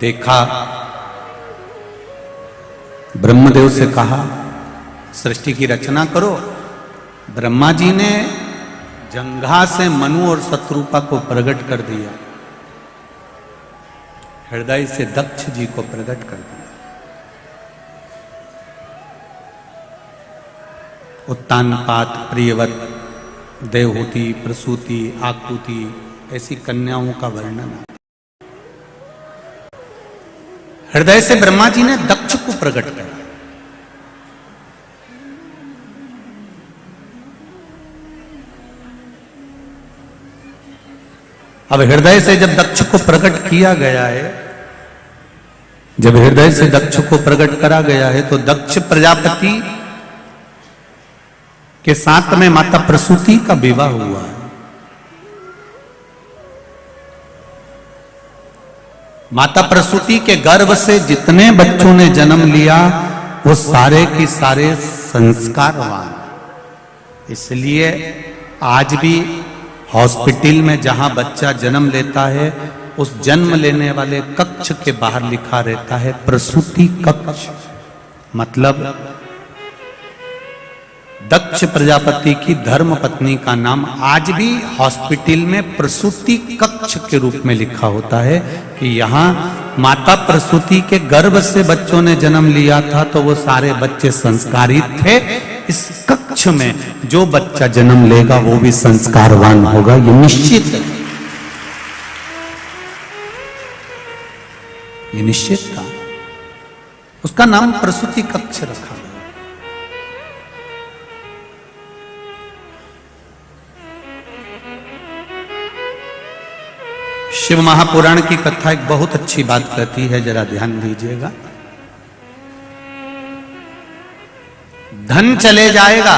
देखा, ब्रह्मदेव से कहा सृष्टि की रचना करो। ब्रह्मा जी ने जंघा से मनु और शत्रुपा को प्रकट कर दिया, हृदय से दक्ष जी को प्रकट कर दिया। उत्तानपात, प्रियवत, देवहूति, प्रसूति, आकुति ऐसी कन्याओं का वर्णन है। हृदय से ब्रह्मा जी ने दक्ष को प्रकट किया। अब हृदय से जब दक्ष को प्रकट किया गया है, जब हृदय से दक्ष को प्रकट करा गया है तो दक्ष प्रजापति के साथ में माता प्रसूति का विवाह हुआ है। माता प्रसूति के गर्भ से जितने बच्चों ने जन्म लिया वो सारे की सारे संस्कारवान। इसलिए आज भी हॉस्पिटल में जहां बच्चा जन्म लेता है उस जन्म लेने वाले कक्ष के बाहर लिखा रहता है प्रसूति कक्ष। मतलब दक्ष प्रजापति की धर्म पत्नी का नाम आज भी हॉस्पिटल में प्रसूति कक्ष के रूप में लिखा होता है कि यहाँ माता प्रसूति के गर्भ से बच्चों ने जन्म लिया था तो वो सारे बच्चे संस्कारित थे। इस कक्ष में जो बच्चा जन्म लेगा वो भी संस्कारवान होगा, ये निश्चित है, ये निश्चित था। उसका नाम प्रसूति कक्ष रखा गया। शिव महापुराण की कथा एक बहुत अच्छी बात कहती है, जरा ध्यान दीजिएगा। धन चले जाएगा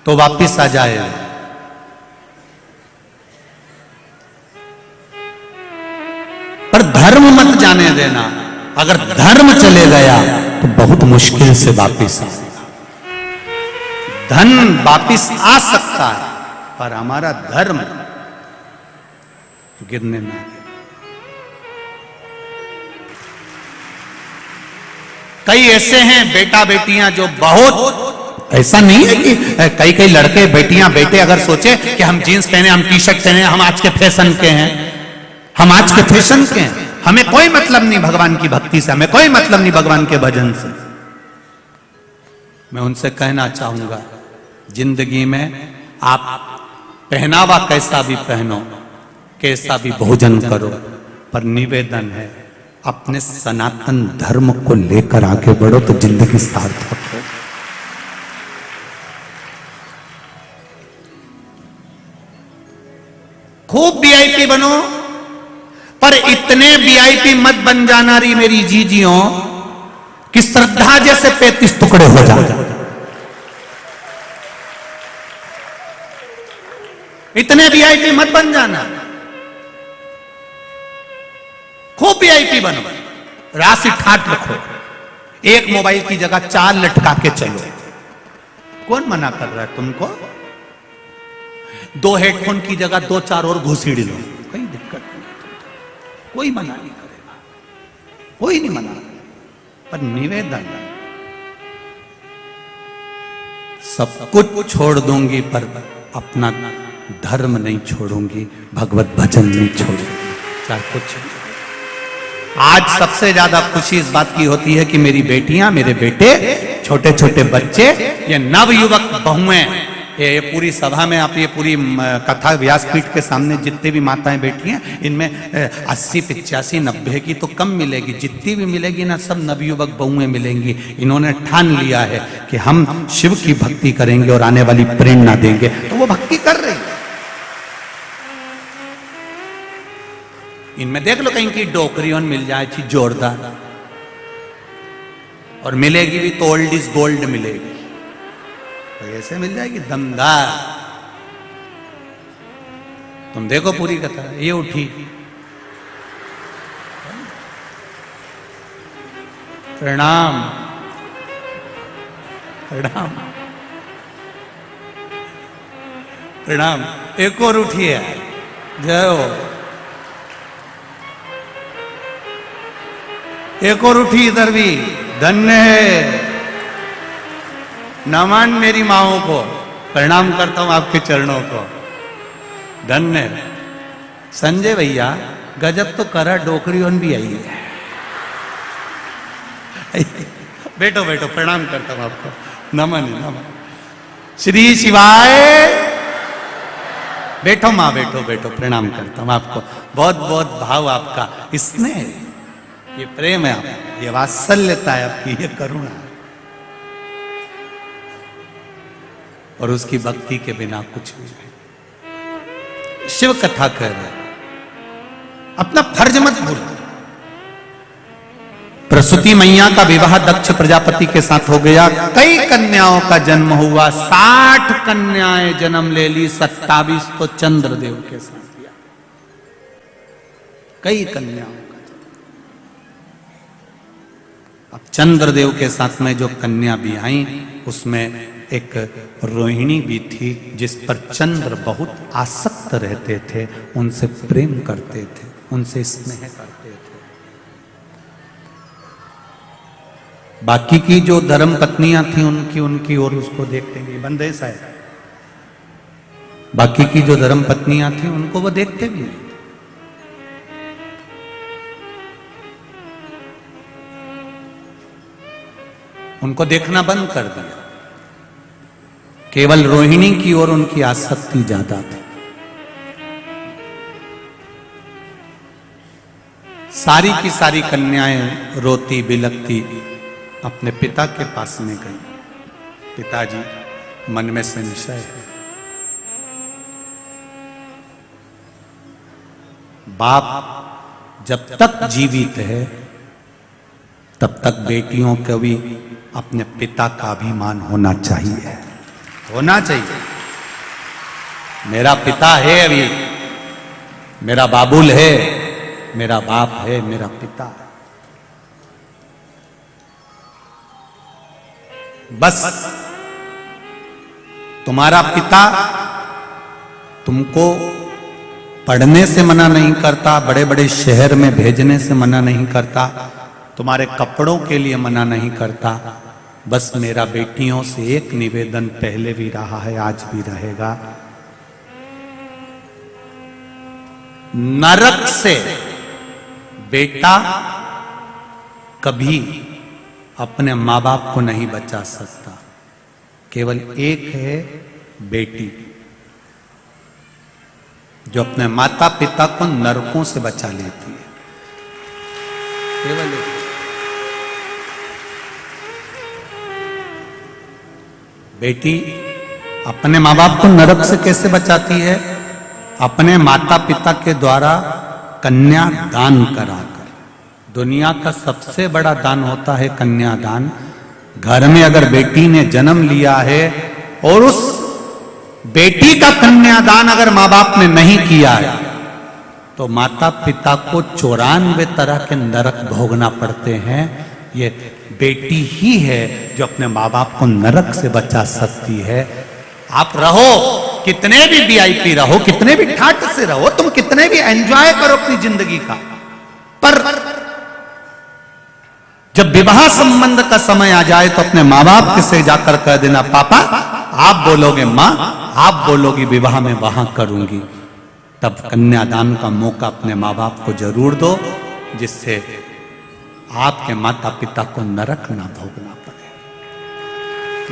तो वापिस आ जाएगा, पर धर्म मत जाने देना। अगर धर्म चले गया तो बहुत मुश्किल से वापिस आएगा। धन वापिस आ सकता है पर हमारा धर्म गिरने ना दे। कई ऐसे हैं बेटा बेटियां जो बहुत, ऐसा नहीं है कि कई कई लड़के बेटियां बेटे अगर सोचे कि हम जीन्स पहने, हम टी शर्ट पहने, हम आज के फैशन के हैं, हम आज के फैशन के हैं, हमें कोई मतलब नहीं भगवान की भक्ति से, हमें कोई मतलब नहीं भगवान के भजन से। मैं उनसे कहना चाहूंगा जिंदगी में आप पहनावा कैसा भी पहनो, कैसा भी भोजन करो, पर निवेदन है अपने सनातन धर्म को लेकर आगे बढ़ो तो जिंदगी सार्थक हो। खूब वीआईपी बनो, पर इतने वीआईपी मत बन जाना री मेरी जीजियों कि श्रद्धा जैसे 35 टुकड़े हो जाए। इतने वीआईपी मत बन जाना, खूब वीआईपी बनो, राशि ठाट रखो, एक मोबाइल की जगह 4 लटका के चलो। कौन मना कर रहा है तुमको? 2 हेडफोन की जगह 2-4 और घुसीड़ लो, कोई दिक्कत नहीं, कोई मना नहीं करेगा, कोई नहीं मना करेगा। पर निवेदन, सब कुछ छोड़ दूंगी पर अपना धर्म नहीं छोड़ूंगी, भगवत भजन नहीं छोड़ूंगी, चाहे कुछ। आज सबसे ज्यादा खुशी इस बात की होती है कि मेरी बेटियां, मेरे बेटे, छोटे छोटे बच्चे, ये नवयुवक बहुएं, ये पूरी सभा में आप ये पूरी कथा व्यासपीठ के सामने जितने भी माताएं बैठी हैं, इनमें 80, 85, 90 की तो कम मिलेगी, जितनी भी मिलेगी ना सब नवयुवक बहुएं मिलेंगी। इन्होंने ठान लिया है कि हम शिव की भक्ति करेंगे और आने वाली प्रेरणा देंगे, तो वो भक्ति कर रही है। इनमें देख लो कहीं की डोकरियों मिल जाए चीज जोरदार, और मिलेगी भी तो ओल्ड इज गोल्ड मिलेगी, तो ऐसे मिल जाएगी दमदार। तुम देखो पूरी कथा, ये उठी, प्रणाम प्रणाम प्रणाम, एक और उठी है, जय हो। एक और उठी इधर भी, धन्य है। नमन मेरी माओ को, प्रणाम करता हूं आपके चरणों को, धन्य है। संजय भैया गजब तो करा, डोकरी उन भी आई है। बैठो बैठो, प्रणाम करता हूं आपको, नमन है, नमन। श्री शिवाय। बैठो मां, बैठो बैठो, प्रणाम करता हूं आपको, बहुत बहुत भाव आपका, स्नेह, ये प्रेम है आपका, ये वात्सल्यता है आपकी, ये करुणा है, और उसकी भक्ति के बिना कुछ भी नहीं। शिव कथा कह रहे हैं, अपना फर्ज मत भूलो। प्रसूति मैया का विवाह दक्ष प्रजापति के साथ हो गया, कई कन्याओं का जन्म हुआ, 60 कन्याएं जन्म ले ली, 27 तो चंद्रदेव के साथ किया, कई कन्याओं। अब चंद्रदेव के साथ में जो कन्या भी आई, उसमें एक रोहिणी भी थी, जिस पर चंद्र बहुत आसक्त रहते थे, उनसे प्रेम करते थे, उनसे स्नेह करते थे। बाकी की जो धर्म पत्नियां थी उनकी और उसको देखते नहीं, बंदेश है। बाकी की जो धर्म पत्नियां थी उनको वो देखते भी नहीं, उनको देखना बंद कर दिया। केवल रोहिणी की ओर उनकी आसक्ति ज्यादा थी। सारी की सारी कन्याएं रोती बिलखती अपने पिता के पास में गई। पिताजी, मन में संशय है, बाप जब तक जीवित है तब तक बेटियों को भी अपने पिता का अभिमान होना चाहिए, होना चाहिए। मेरा पिता है, अभी मेरा बाबुल है, मेरा बाप है, मेरा पिता है। बस तुम्हारा पिता तुमको पढ़ने से मना नहीं करता, बड़े बड़े शहर में भेजने से मना नहीं करता, तुम्हारे कपड़ों के लिए मना नहीं करता। बस मेरा बेटियों से एक निवेदन पहले भी रहा है, आज भी रहेगा। नरक से बेटा कभी अपने मां बाप को नहीं बचा सकता, केवल एक है बेटी। जो अपने माता पिता को नरकों से बचा लेती है। केवल बेटी अपने माँ बाप को नरक से कैसे बचाती है? अपने माता पिता के द्वारा कन्या दान कराकर। दुनिया का सबसे बड़ा दान होता है कन्यादान। घर में अगर बेटी ने जन्म लिया है और उस बेटी का कन्यादान अगर माँ बाप ने नहीं किया है तो माता पिता को 94 तरह के नरक भोगना पड़ते हैं। ये बेटी ही है जो अपने माँ बाप को नरक से बचा सकती है। आप रहो कितने भी वीआईपी रहो, कितने भी ठाट से रहो, तुम कितने भी एंजॉय करो अपनी जिंदगी का, पर जब विवाह संबंध का समय आ जाए तो अपने माँ बाप से जाकर कह देना, पापा आप बोलोगे, माँ आप बोलोगी, विवाह में वहां करूंगी। तब कन्यादान का मौका अपने माँ बाप को जरूर दो, जिससे आपके माता पिता को नरक ना भोगना पड़े,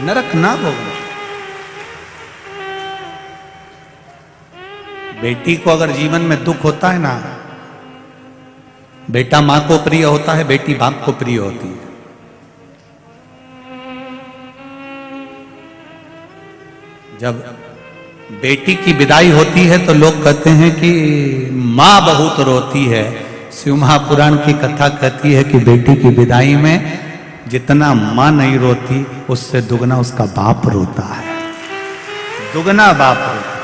नरक ना भोगना। बेटी को अगर जीवन में दुख होता है ना, बेटा मां को प्रिय होता है, बेटी बाप को प्रिय होती है। जब बेटी की विदाई होती है तो लोग कहते हैं कि मां बहुत रोती है। शिव महापुराण की कथा कहती है कि बेटी की विदाई में जितना मां नहीं रोती उससे दुगना उसका बाप रोता है, दुगना बाप रोता है।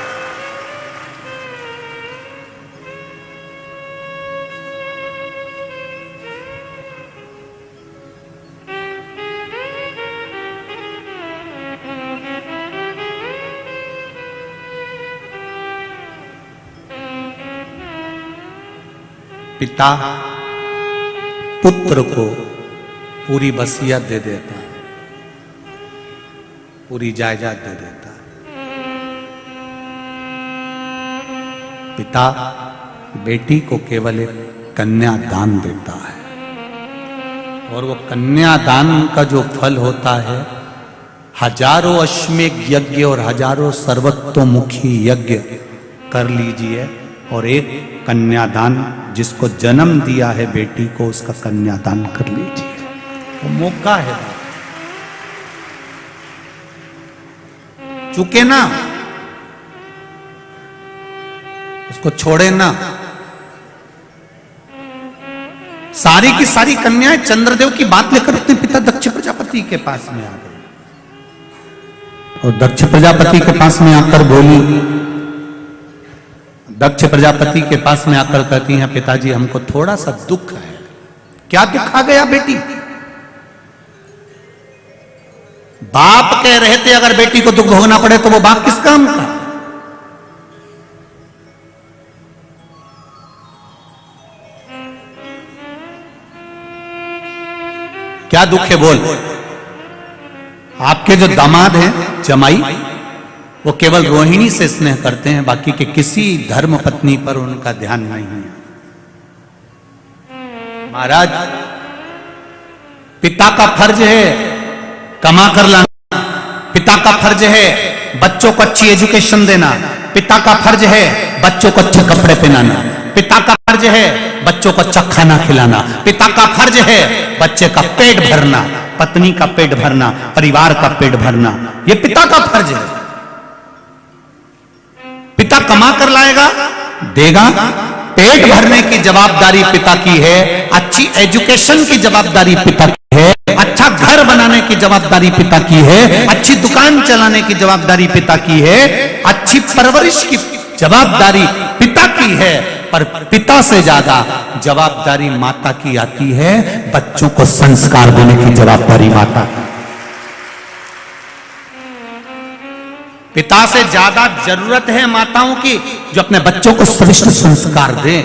पिता पुत्र को पूरी वसीयत दे देता है, पूरी जायदाद दे देता है। पिता बेटी को केवल एक कन्यादान देता है, और वो कन्यादान का जो फल होता है, हजारों अश्वमेध यज्ञ और हजारों सर्वतोमुखी यज्ञ कर लीजिए, और एक कन्यादान जिसको जन्म दिया है बेटी को, उसका कन्यादान कर लीजिए। वो मौका है, चुके ना, उसको छोड़े ना। सारी की सारी कन्याएं चंद्रदेव की बात लेकर अपने पिता दक्ष प्रजापति के पास में आ गई, और दक्ष प्रजापति के पास में आकर बोली, दक्ष प्रजापति के पास में आकर कहती हैं, पिताजी हमको थोड़ा सा दुख है। क्या दुख आ गया बेटी? बाप कह रहे थे अगर बेटी को दुख भोगना पड़े तो वो बाप किस काम का? क्या दुख है बोल? आपके जो दामाद हैं जमाई, वो केवल रोहिणी से स्नेह करते हैं, बाकी के किसी धर्म पत्नी पर उनका ध्यान नहीं है। महाराज, पिता का फर्ज है कमा कर लाना, पिता का फर्ज है बच्चों को अच्छी एजुकेशन देना, पिता का फर्ज है बच्चों को अच्छे कपड़े पहनाना, पिता का फर्ज है बच्चों को अच्छा खाना खिलाना, पिता का फर्ज है बच्चे का पेट भरना, पत्नी का पेट भरना, परिवार का पेट भरना। यह पिता का फर्ज है। पिता कमा कर लाएगा, देगा, पेट भरने की जवाबदारी पिता की है, अच्छी एजुकेशन की जवाबदारी पिता की है, अच्छा घर बनाने की जवाबदारी पिता की है, अच्छी दुकान चलाने की जवाबदारी पिता की है, अच्छी परवरिश की जवाबदारी पिता की है। पर पिता से ज्यादा जवाबदारी माता की आती है, बच्चों को संस्कार देने की जवाबदारी माता की। पिता से ज्यादा जरूरत है माताओं की, जो अपने बच्चों को श्रेष्ठ संस्कार दें।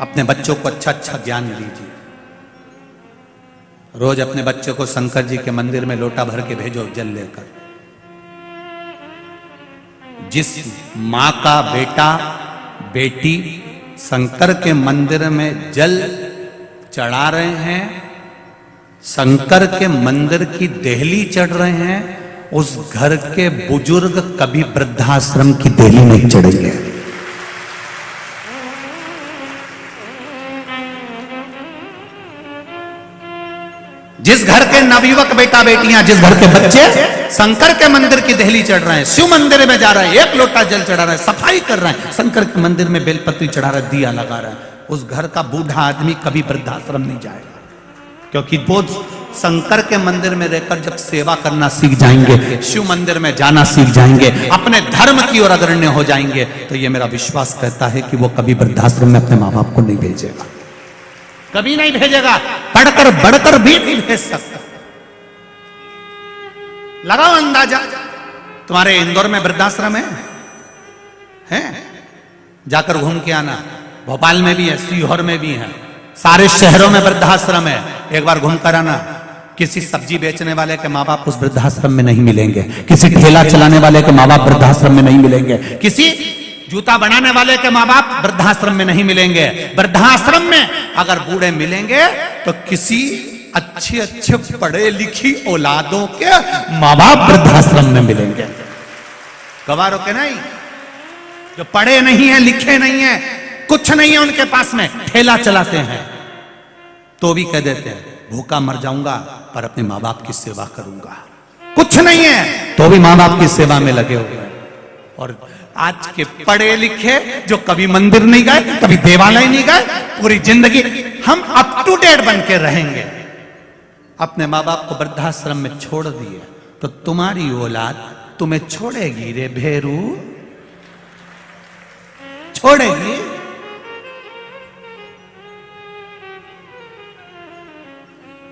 अपने बच्चों को अच्छा अच्छा ज्ञान दीजिए। रोज अपने बच्चों को शंकर जी के मंदिर में लोटा भर के भेजो जल लेकर। जिस मां का बेटा बेटी शंकर के मंदिर में जल चढ़ा रहे हैं, शंकर के मंदिर की देहली चढ़ रहे हैं, उस घर के बुजुर्ग कभी वृद्धाश्रम की देली नहीं चढ़ेंगे। जिस घर के नवयुवक बेटा बेटियां, जिस घर के बच्चे शंकर के मंदिर की दहली चढ़ रहे हैं, शिव मंदिर में जा रहे हैं, एक लोटा जल चढ़ा रहे हैं, सफाई कर रहे हैं, शंकर के मंदिर में बेलपत्री चढ़ा रहे हैं, दिया लगा रहे हैं, उस घर का बूढ़ा आदमी कभी वृद्धाश्रम नहीं जाएगा। क्योंकि वो शंकर के मंदिर में रहकर जब सेवा करना सीख जाएंगे, शिव मंदिर में जाना सीख जाएंगे, अपने धर्म की ओर अग्रण्य हो जाएंगे, तो ये मेरा विश्वास कहता है कि वो कभी वृद्धाश्रम में अपने माँ बाप को नहीं भेजेगा, कभी नहीं भेजेगा, पढ़कर बढ़कर भी नहीं भेज सकता। लगाओ अंदाजा। तुम्हारे इंदौर में वृद्धाश्रम है? जाकर घूम के आना। भोपाल में भी है, सीहोर में भी है, सारे शहरों में वृद्धाश्रम है, एक बार घूम कर आना। किसी सब्जी बेचने वाले के माँ बाप उस वृद्धाश्रम में नहीं मिलेंगे, किसी ठेला चलाने वाले के माँ बाप वृद्धाश्रम में नहीं मिलेंगे, किसी जूता बनाने वाले के माँ बाप वृद्धाश्रम में नहीं मिलेंगे। वृद्धाश्रम में अगर बूढ़े मिलेंगे तो किसी अच्छे अच्छे पढ़े लिखी औलादों के माँ बाप वृद्धाश्रम में मिलेंगे। गवारों के नहीं, जो पढ़े नहीं है, लिखे नहीं है, कुछ नहीं है उनके पास में, ठेला चलाते हैं, तो भी कह देते हैं भूखा मर जाऊंगा पर अपने माँ बाप की सेवा करूंगा। कुछ नहीं है तो भी माँ बाप की सेवा में लगे हुए हैं। और आज के पढ़े लिखे जो कभी मंदिर नहीं गए, कभी देवालय नहीं गए, पूरी जिंदगी हम अप टू डेट बन के रहेंगे, अपने माँ बाप को वृद्धाश्रम में छोड़ दिए, तो तुम्हारी औलाद तुम्हें छोड़ेगी रे भेरू, छोड़ेगी।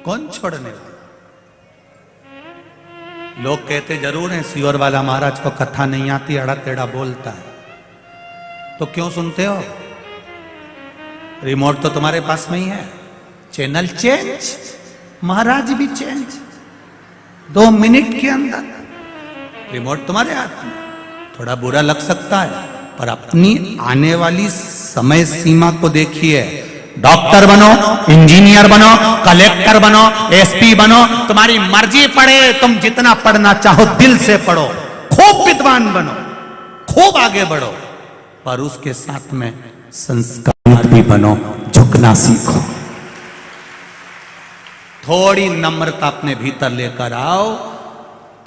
कौन छोड़ने वाला? लोग कहते जरूर हैं सीहोर वाला महाराज को कथा नहीं आती, अड़ा टेढ़ा बोलता है, तो क्यों सुनते हो? रिमोट तो तुम्हारे पास में ही है, चैनल चेंज, महाराज भी चेंज, 2 मिनट के अंदर रिमोट तुम्हारे हाथ में। थोड़ा बुरा लग सकता है पर अपनी आने वाली समय सीमा को देखिए। डॉक्टर बनो, इंजीनियर बनो, कलेक्टर बनो, एसपी बनो, तुम्हारी मर्जी, पढ़े तुम जितना पढ़ना चाहो दिल से पढ़ो, खूब विद्वान बनो, खूब आगे बढ़ो, पर उसके साथ में संस्कारित भी बनो, झुकना सीखो। थोड़ी नम्रता अपने भीतर लेकर आओ,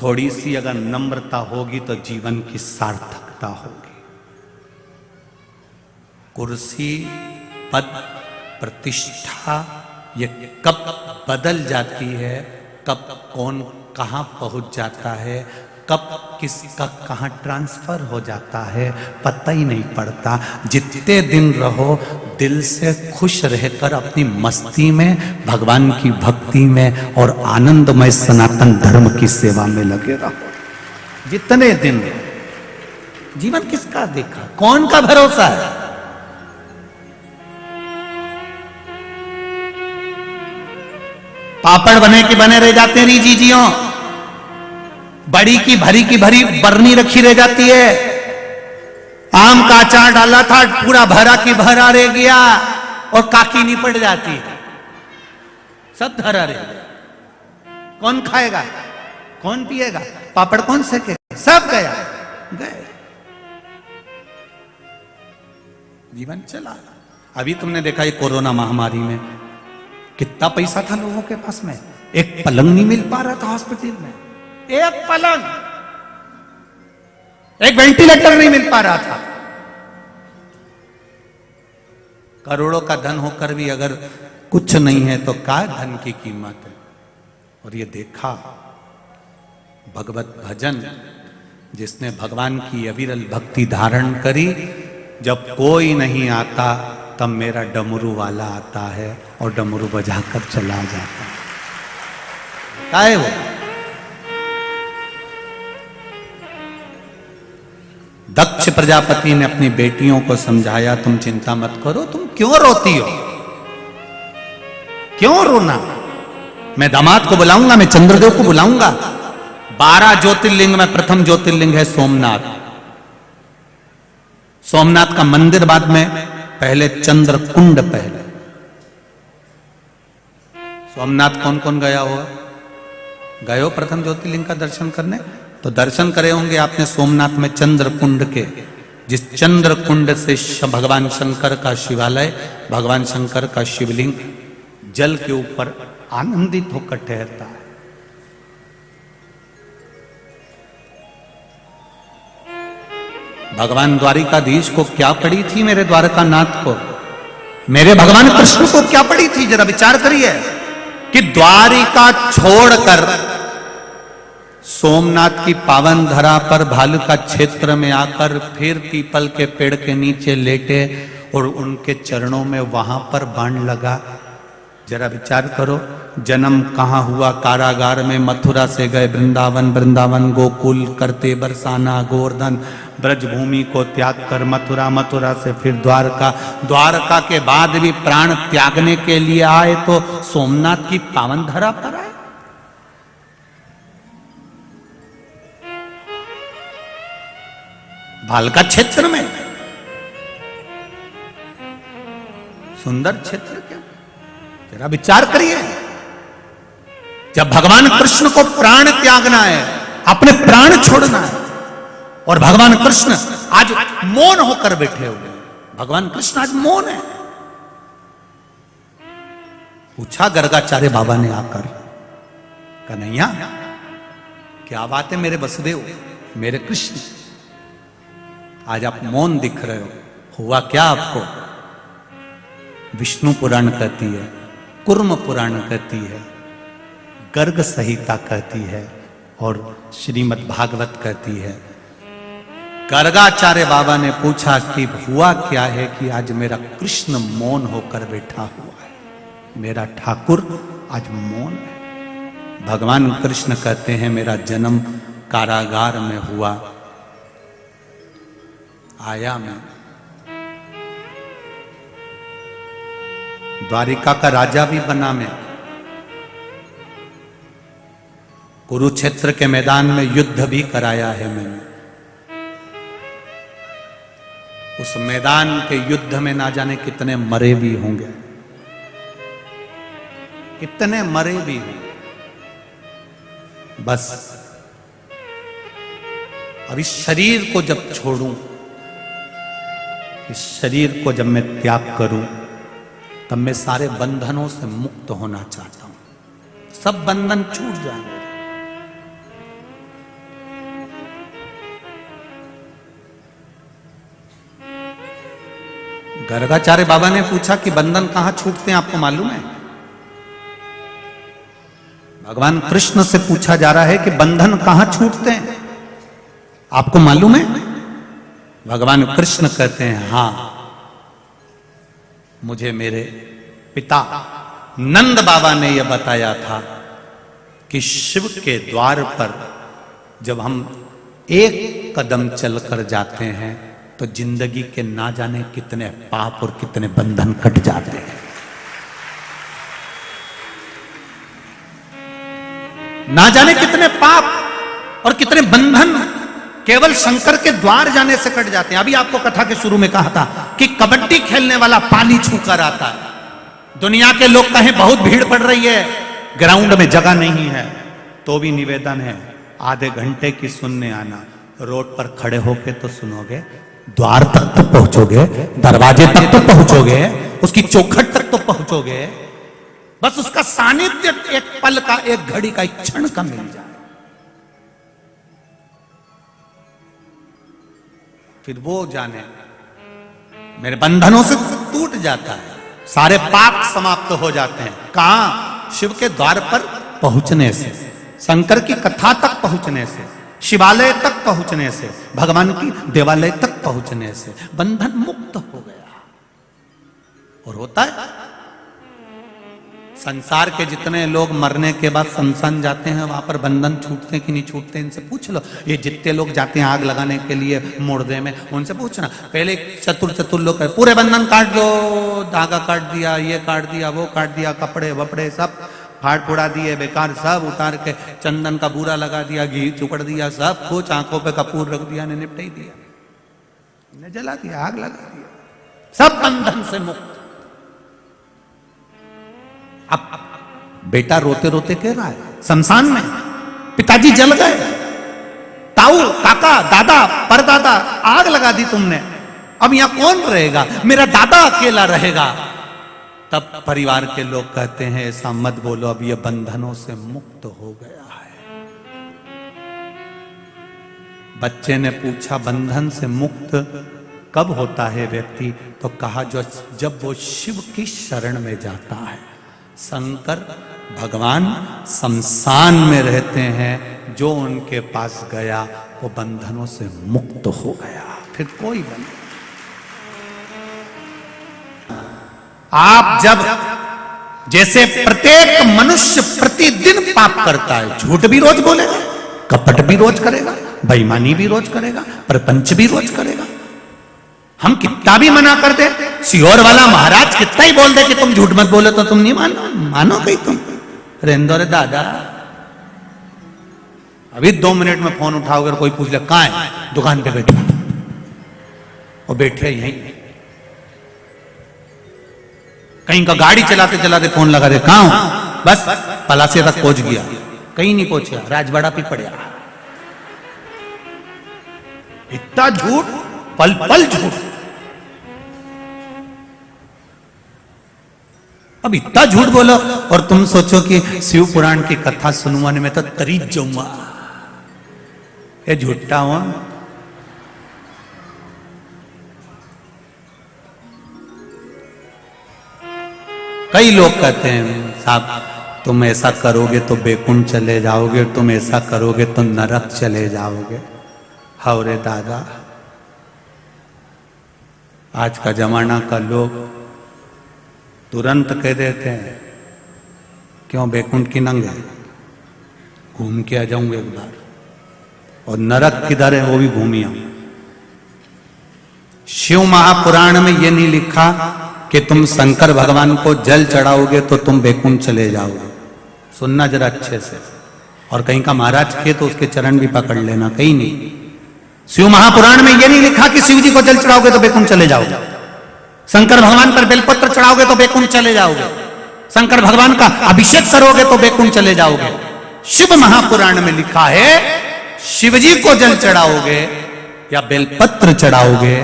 थोड़ी सी अगर नम्रता होगी तो जीवन की सार्थकता होगी। कुर्सी, पद, प्रतिष्ठा ये कब बदल जाती है, कब कौन कहां पहुंच जाता है, कब किसका कहां ट्रांसफर हो जाता है, पता ही नहीं पड़ता। जितने दिन रहो दिल से खुश रहकर अपनी मस्ती में, भगवान की भक्ति में और आनंदमय सनातन धर्म की सेवा में लगे रहो। जितने दिन जीवन किसका देखा, कौन का भरोसा है? पापड़ बने कि बने रह जाते हैं रीजीजियों, बड़ी की भरी बरनी रखी रह जाती है। आम का अचार डाला था, पूरा भरा की भरा रह गया और काकी नहीं पड़ जाती है, सब धरा रह गया। कौन खाएगा, कौन पिएगा, पापड़ कौन सेकेगा, सब गया, गए, जीवन चला। अभी तुमने देखा ये कोरोना महामारी में कितना पैसा था लोगों के पास में, एक पलंग नहीं मिल पा रहा था हॉस्पिटल में, एक पलंग, एक वेंटिलेटर नहीं मिल पा रहा था। करोड़ों का धन होकर भी अगर कुछ नहीं है तो क्या धन की कीमत है। और ये देखा भगवत भजन, जिसने भगवान की अविरल भक्ति धारण करी, जब कोई नहीं आता तब मेरा डमरू वाला आता है और डमरू बजाकर चला जाता है। क्या है वो? दक्ष प्रजापति ने अपनी बेटियों को समझाया, तुम चिंता मत करो, तुम क्यों रोती हो, क्यों रोना? मैं दामाद को बुलाऊंगा, मैं चंद्रदेव को बुलाऊंगा। 12 ज्योतिर्लिंग में प्रथम ज्योतिर्लिंग है सोमनाथ। सोमनाथ का मंदिर बाद में, पहले चंद्र कुंड पहले। सोमनाथ कौन कौन गया हुआ? गए हो प्रथम ज्योतिर्लिंग का दर्शन करने? तो दर्शन करे होंगे आपने सोमनाथ में चंद्र कुंड के, जिस चंद्र कुंड से भगवान शंकर का शिवालय, भगवान शंकर का शिवलिंग जल के ऊपर आनंदित होकर ठहरता है। भगवान द्वारिकाधीश को क्या पड़ी थी मेरे द्वारकानाथ को, मेरे भगवान कृष्ण को क्या पड़ी थी? जरा विचार करिए कि द्वारिका छोड़कर सोमनाथ की पावन धरा पर भालुका क्षेत्र में आकर फिर पीपल के पेड़ के नीचे लेटे और उनके चरणों में वहां पर बाण लगा। जरा विचार करो, जन्म कहाँ हुआ? कारागार में। मथुरा से गए वृंदावन, वृंदावन गोकुल करते बरसाना गोवर्धन, ब्रजभूमि को त्याग कर मथुरा, मथुरा से फिर द्वारका, द्वारका के बाद भी प्राण त्यागने के लिए आए तो सोमनाथ की पावन धरा पर आए। भालका क्षेत्र में, सुंदर क्षेत्र क्या, जरा विचार करिए। जब भगवान कृष्ण को प्राण त्यागना है, अपने प्राण छोड़ना है, और भगवान कृष्ण आज मौन होकर बैठे हुए हैं। भगवान कृष्ण आज मौन है। पूछा गर्गाचार्य बाबा ने आकर, कन्हैया क्या बात है मेरे वसुदेव, मेरे कृष्ण, आज आप मौन दिख रहे हो, हुआ क्या आपको? विष्णु पुराण कहती है, कुर्म पुराण कहती है, गर्ग संहिता कहती है और श्रीमद् भागवत कहती है। गर्गाचार्य बाबा ने पूछा कि हुआ क्या है कि आज मेरा कृष्ण मौन होकर बैठा हुआ है, मेरा ठाकुर आज मौन है। भगवान कृष्ण कहते हैं मेरा जन्म कारागार में हुआ, आया मैं द्वारिका का राजा भी बना, मैं कुरुक्षेत्र के मैदान में युद्ध भी कराया है मैंने। उस मैदान के युद्ध में ना जाने कितने मरे भी होंगे, कितने मरे भी होंगे। बस अब इस शरीर को जब छोड़ूं, इस शरीर को जब मैं त्याग करूं, तब मैं सारे बंधनों से मुक्त होना चाहता हूं, सब बंधन छूट जाएंगे। गर्गाचार्य बाबा ने पूछा कि बंधन कहां छूटते हैं, आपको मालूम है? भगवान कृष्ण से पूछा जा रहा है कि बंधन कहां छूटते हैं, आपको मालूम है? भगवान कृष्ण कहते हैं हां, मुझे मेरे पिता नंद बाबा ने यह बताया था कि शिव के द्वार पर जब हम एक कदम चलकर जाते हैं तो जिंदगी के ना जाने कितने पाप और कितने बंधन कट जाते हैं, ना जाने कितने पाप और कितने बंधन केवल शंकर के द्वार जाने से कट जाते हैं। अभी आपको कथा के शुरू में कहा था कि कबड्डी खेलने वाला पाली छूकर आता है। दुनिया के लोग कहें बहुत भीड़ पड़ रही है, ग्राउंड में जगह नहीं है, तो भी निवेदन है आधे घंटे की सुनने आना। रोड पर खड़े होके तो सुनोगे, द्वार तक तो पहुंचोगे, दरवाजे तक तो पहुंचोगे, उसकी चौखट तक तो पहुंचोगे, बस उसका सानिध्य एक पल का, एक घड़ी का, एक क्षण का मिल जाए, फिर वो जाने मेरे बंधनों से टूट जाता है, सारे पाप समाप्त हो जाते हैं। कहां? शिव के द्वार पर पहुंचने से, शंकर की कथा तक पहुंचने से, शिवालय तक पहुंचने से, भगवान की देवालय तक पहुंचने से बंधन मुक्त हो गया। और होता है, संसार के जितने लोग मरने के बाद शमशान जाते हैं वहां पर बंधन छूटते कि नहीं छूटते, इनसे पूछ लो। ये जितने लोग जाते हैं आग लगाने के लिए मुर्दे में, उनसे पूछना। पहले चतुर लोग पूरे बंधन काट दो, धागा काट दिया, ये काट दिया, वो काट दिया, कपड़े वपड़े सब फाड़ फुड़ा दिए, बेकार सब उतार के चंदन का बूरा लगा दिया, घी चुपड़ दिया, सब कुछ आंखों पे कपूर रख दिया, ने निपटा ही दिया, ने जला दिया, आग लगा दिया, सब बंधन से मुक्त। अब बेटा रोते रोते कह रहा है शमशान में, पिताजी जल गए, ताऊ, काका, दादा, परदादा, आग लगा दी तुमने, अब यहां कौन रहेगा, मेरा दादा अकेला रहेगा। तब परिवार के लोग कहते हैं ऐसा मत बोलो, अब ये बंधनों से मुक्त हो गया है। बच्चे ने पूछा बंधन से मुक्त कब होता है व्यक्ति, तो कहा जब वो शिव की शरण में जाता है। शंकर भगवान शमशान में रहते हैं, जो उनके पास गया वो बंधनों से मुक्त हो गया, फिर कोई बंधन। आप जब जैसे प्रत्येक मनुष्य प्रतिदिन पाप करता है, झूठ भी रोज बोलेगा, कपट भी रोज करेगा, बेईमानी भी रोज करेगा, प्रपंच भी रोज करेगा। हम कितना भी मना कर दे, सीहोर वाला महाराज कितना ही बोल दे कि तुम झूठ मत बोले, तो तुम नहीं मानो कहीं तुम रेंदो रे दादा। अभी 2 मिनट में फोन उठाओगे, कोई पूछ ले कहां है, दुकान पे बैठा, और बैठे यहीं, कहीं का गाड़ी चलाते चलाते फोन लगा दे, कहां हूं, बस पलासे तक पहुंच गया, कहीं नहीं पहुंचा, राजवाड़ा पे पड़ा। इतना झूठ, पल पल झूठ। अब इतना झूठ बोलो और तुम सोचो कि शिव पुराण की कथा सुनवाने में तो तरीज जाऊंगा, ये झूठा हुआ। कई लोग कहते हैं साहब तुम ऐसा करोगे तो बैकुंठ चले जाओगे, तुम ऐसा करोगे तो नरक चले जाओगे। हौरे दादा, आज का जमाना का लोग तुरंत कह देते हैं क्यों बैकुंठ की नंगे, घूम के आ जाऊंगा एक बार, और नरक किधर है वो भी घूमी आऊं। शिव महापुराण में ये नहीं लिखा कि तुम शंकर भगवान को जल चढ़ाओगे तो तुम बैकुंठ चले जाओगे। सुनना जरा अच्छे से, और कहीं का महाराज के तो उसके चरण भी पकड़ लेना, कहीं नहीं। शिव महापुराण में यह नहीं लिखा कि शिव जी को जल चढ़ाओगे तो बैकुंठ चले जाओगे, शंकर भगवान पर बेलपत्र चढ़ाओगे तो बैकुंठ चले जाओगे, शंकर भगवान का अभिषेक करोगे तो बैकुंठ चले जाओगे। शिव महापुराण में लिखा है शिव जी को जल चढ़ाओगे या बेलपत्र चढ़ाओगे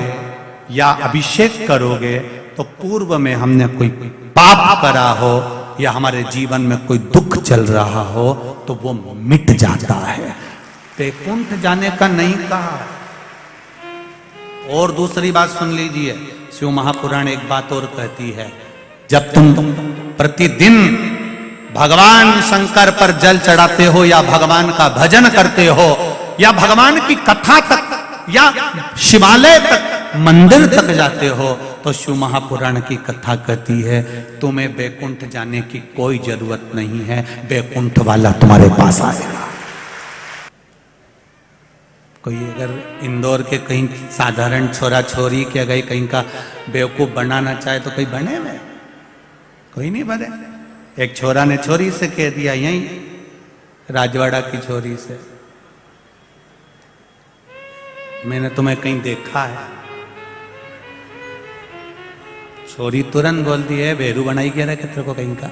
या अभिषेक करोगे तो पूर्व में हमने कोई पाप करा हो या हमारे जीवन में कोई दुख चल रहा हो तो वो मिट जाता है। बैकुंठ जाने का नहीं कहा। और दूसरी बात सुन लीजिए, शिव महापुराण एक बात और कहती है, जब तुम प्रतिदिन भगवान शंकर पर जल चढ़ाते हो या भगवान का भजन करते हो या भगवान की कथा तक या शिवालय तक, मंदिर तक जाते हो, तो शिव महापुराण की कथा कहती है तुम्हें बैकुंठ जाने की कोई जरूरत नहीं है, बैकुंठ वाला तुम्हारे पास आएगा। कोई अगर इंदौर के कहीं साधारण छोरा छोरी के अगर कहीं का बेवकूफ बनाना चाहे तो कोई बने में, कोई नहीं बने। एक छोरा ने छोरी से कह दिया, यहीं राजवाड़ा की छोरी से, मैंने तुम्हें कहीं देखा है। छोरी तुरंत बोल दी है बेरू बनाई कह रहा है तेरे को कहीं का।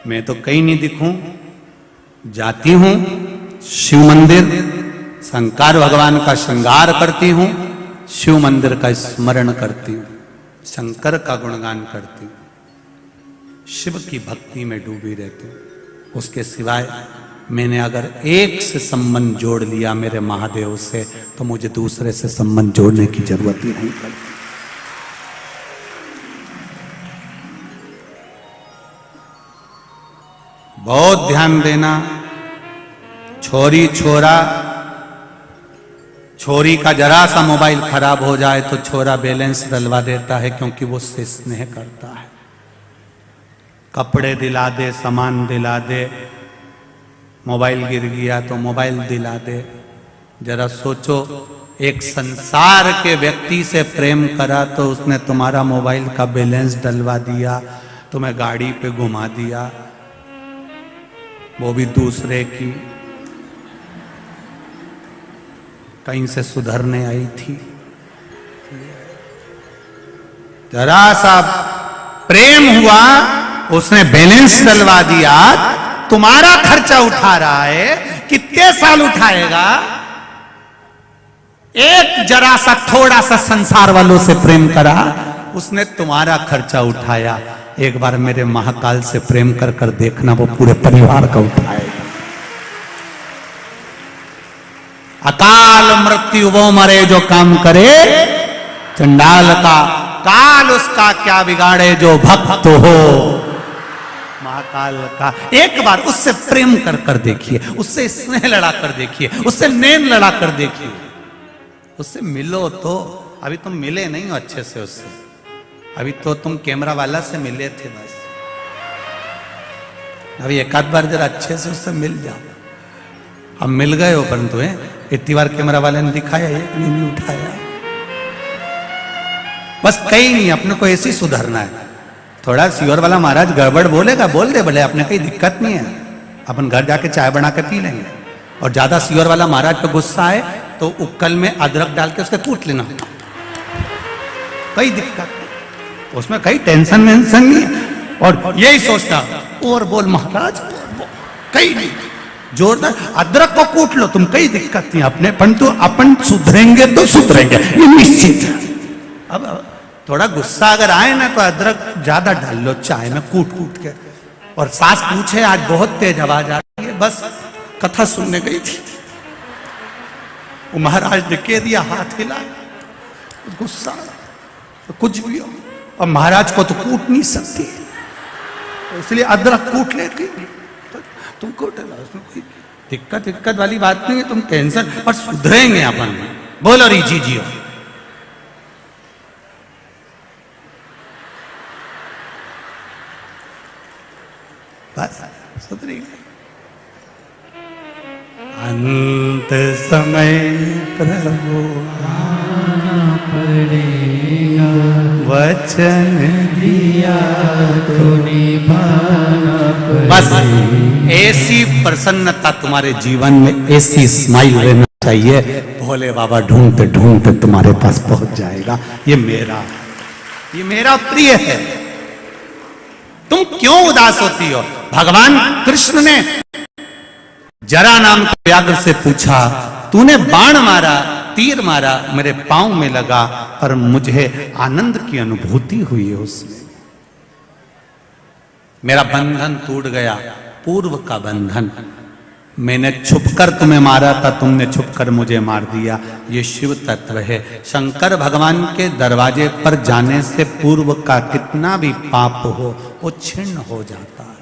मैं तो कहीं नहीं दिखूं, जाती हूं शिव मंदिर, शंकर भगवान का श्रृंगार करती हूं, शिव मंदिर का स्मरण करती हूं, शंकर का गुणगान करती हूं, शिव की भक्ति में डूबी रहती हूं। उसके सिवाय मैंने अगर एक से संबंध जोड़ लिया मेरे महादेव से तो मुझे दूसरे से संबंध जोड़ने की जरूरत ही नहीं पड़ती। बहुत ध्यान देना, छोरी छोरा, छोरी का जरा सा मोबाइल खराब हो जाए तो छोरा बैलेंस डलवा देता है क्योंकि वो उससे स्नेह करता है। कपड़े दिला दे, सामान दिला दे, मोबाइल गिर गया तो मोबाइल दिला दे। जरा सोचो, एक संसार के व्यक्ति से प्रेम करा तो उसने तुम्हारा मोबाइल का बैलेंस डलवा दिया, तुम्हें गाड़ी पे घुमा दिया, वो भी दूसरे की, कहीं से सुधरने आई थी। जरा सा प्रेम हुआ, उसने बैलेंस डलवा दिया तुम्हारा खर्चा उठा रहा है, कितने साल उठाएगा? एक जरा सा थोड़ा सा संसार वालों से प्रेम करा, उसने तुम्हारा खर्चा उठाया। एक बार मेरे महाकाल से प्रेम कर कर देखना, वो पूरे परिवार का उठाएगा। अकाल मृत्यु वो मरे जो काम करे, चंडाल का काल उसका क्या बिगाड़े जो भक्त हो। महाकाल का एक बार उससे प्रेम कर कर देखिए, उससे स्नेह लड़ा कर देखिए, उससे नेम लड़ा कर देखिए, उससे मिलो तो। अभी तुम मिले नहीं हो अच्छे से उससे, अभी तो तुम कैमरा वाला से मिले थे बस। अभी एक आध बार जरा अच्छे से उससे मिल जाओ। अब मिल गए हो, परंतु इतनी बार कैमरा वाले ने दिखाया, एक नहीं उठाया। बस कहीं नहीं, अपने को ऐसे ही सुधरना है। थोड़ा सीवर वाला महाराज गड़बड़ बोलेगा, बोल दे भले, अपने कोई दिक्कत नहीं है, अपन घर जाके चाय बना के पी लेंगे। और ज्यादा सीवर वाला महाराज पे गुस्सा आए तो उक्कल में अदरक डाल के उसके कूट लेना, कोई दिक्कत नहीं, उसमें कहीं टेंशन वेंशन नहीं है। और यही सोचना और बोल महाराज, कहीं नहीं, जोरदार अदरक को कूट लो तुम, कई दिक्कत नहीं अपने, परंतु अपन सुधरेंगे तो सुधरेंगे, ये निश्चित है। अब थोड़ा गुस्सा अगर आए ना तो अदरक ज्यादा डाल लो चाय में कूट कूट के। और सास पूछे आज बहुत तेज आवाज आ रही है, बस कथा सुनने गई थी, वो महाराज ने कह दिया, हाथ हिलाया, गुस्सा तो कुछ भी हो, और महाराज को तो कूट नहीं सकती, तो इसलिए अदरक कूट लेती, तो तुम कूट लो, उसमें कोई दिक्कत वाली बात नहीं है, तुम टेंशन, पर सुधरेंगे अपन। बोलो री जी जियो। बस सुधरेंगे। अंत समय प्रभु आना पड़ेगा, वचन दिया तो निभाना पड़ेगा। बस ऐसी प्रसन्नता तुम्हारे जीवन में, ऐसी स्माइल रहना चाहिए, भोले बाबा ढूंढते ढूंढते तुम्हारे पास पहुंच जाएगा। ये मेरा प्रिय है। तुम क्यों उदास होती हो? भगवान कृष्ण ने जरा नाम के व्याघ्र से पूछा, तूने बाण मारा, तीर मारा, मेरे पांव में लगा, पर मुझे आनंद की अनुभूति हुई है उसमें। मेरा बंधन टूट गया, पूर्व का बंधन। मैंने छुपकर तुम्हें मारा था, तुमने छुपकर मुझे मार दिया। ये शिव तत्व है। शंकर भगवान के दरवाजे पर जाने से पूर्व का कितना भी पाप हो वो क्षीण हो जाता है,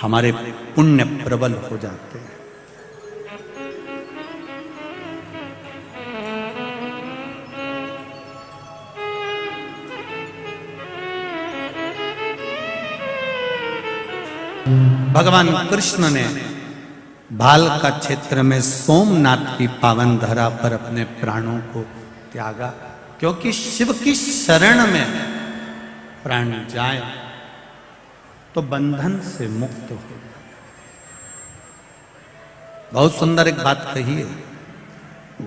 हमारे पुण्य प्रबल हो जाते हैं। भगवान कृष्ण ने भाल का क्षेत्र में सोमनाथ की पावन धरा पर अपने प्राणों को त्यागा, क्योंकि शिव की शरण में प्राण जाए तो बंधन से मुक्त हो। बहुत सुंदर एक बात कही है।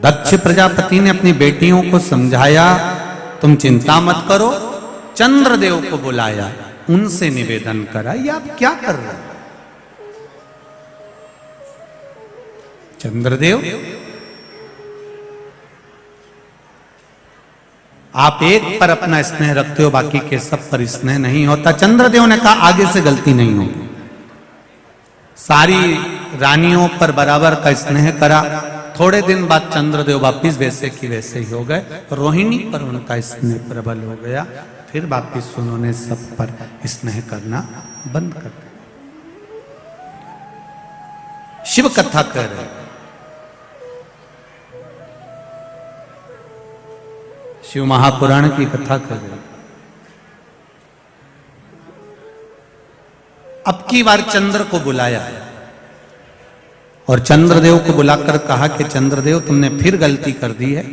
दक्ष प्रजापति ने अपनी बेटियों को समझाया, तुम चिंता मत करो, चंद्रदेव को बुलाया, उनसे निवेदन करा। ये आप क्या कर रहे हो? चंद्रदेव, आप एक पर अपना स्नेह रखते हो, बाकी के सब पर स्नेह नहीं होता। चंद्रदेव ने कहा आगे से गलती नहीं होगी। सारी रानियों पर बराबर का स्नेह करा। थोड़े दिन बाद चंद्रदेव वापिस वैसे की वैसे ही हो गए। रोहिणी पर उनका स्नेह प्रबल हो गया। फिर वापिस उन्होंने सब पर स्नेह करना बंद कर दिया। शिव कथा कह रहे, शिव महापुराण की कथा कर रहे। अब की बार चंद्र को बुलाया और चंद्रदेव को बुलाकर कहा कि चंद्रदेव, तुमने फिर गलती कर दी है।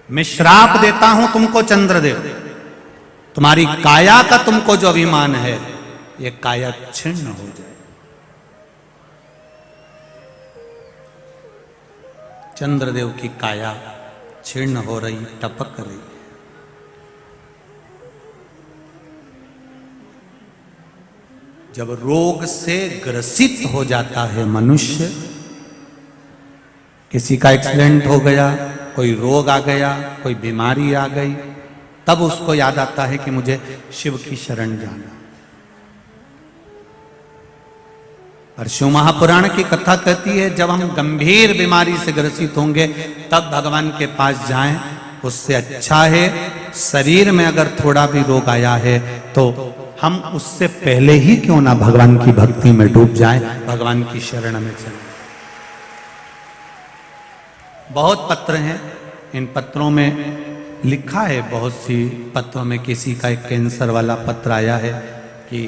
मैं श्राप देता हूं तुमको चंद्रदेव, तुम्हारी काया का तुमको जो अभिमान है, ये काया छिन्न हो जाए। चंद्रदेव की काया छिन्न हो रही, टपक रही। जब रोग से ग्रसित हो जाता है मनुष्य, किसी का एक्सीडेंट हो गया, कोई रोग आ गया, कोई बीमारी आ गई, तब उसको याद आता है कि मुझे शिव की शरण जाना। और शिव महापुराण की कथा कहती है जब हम गंभीर बीमारी से ग्रसित होंगे तब भगवान के पास जाएं। उससे अच्छा है शरीर में अगर थोड़ा भी रोग आया है तो हम उससे पहले ही क्यों ना भगवान की भक्ति में डूब जाएं, भगवान की शरण में चलें। बहुत पत्र हैं, इन पत्रों में लिखा है, बहुत सी पत्रों में किसी का एक कैंसर वाला पत्र आया है कि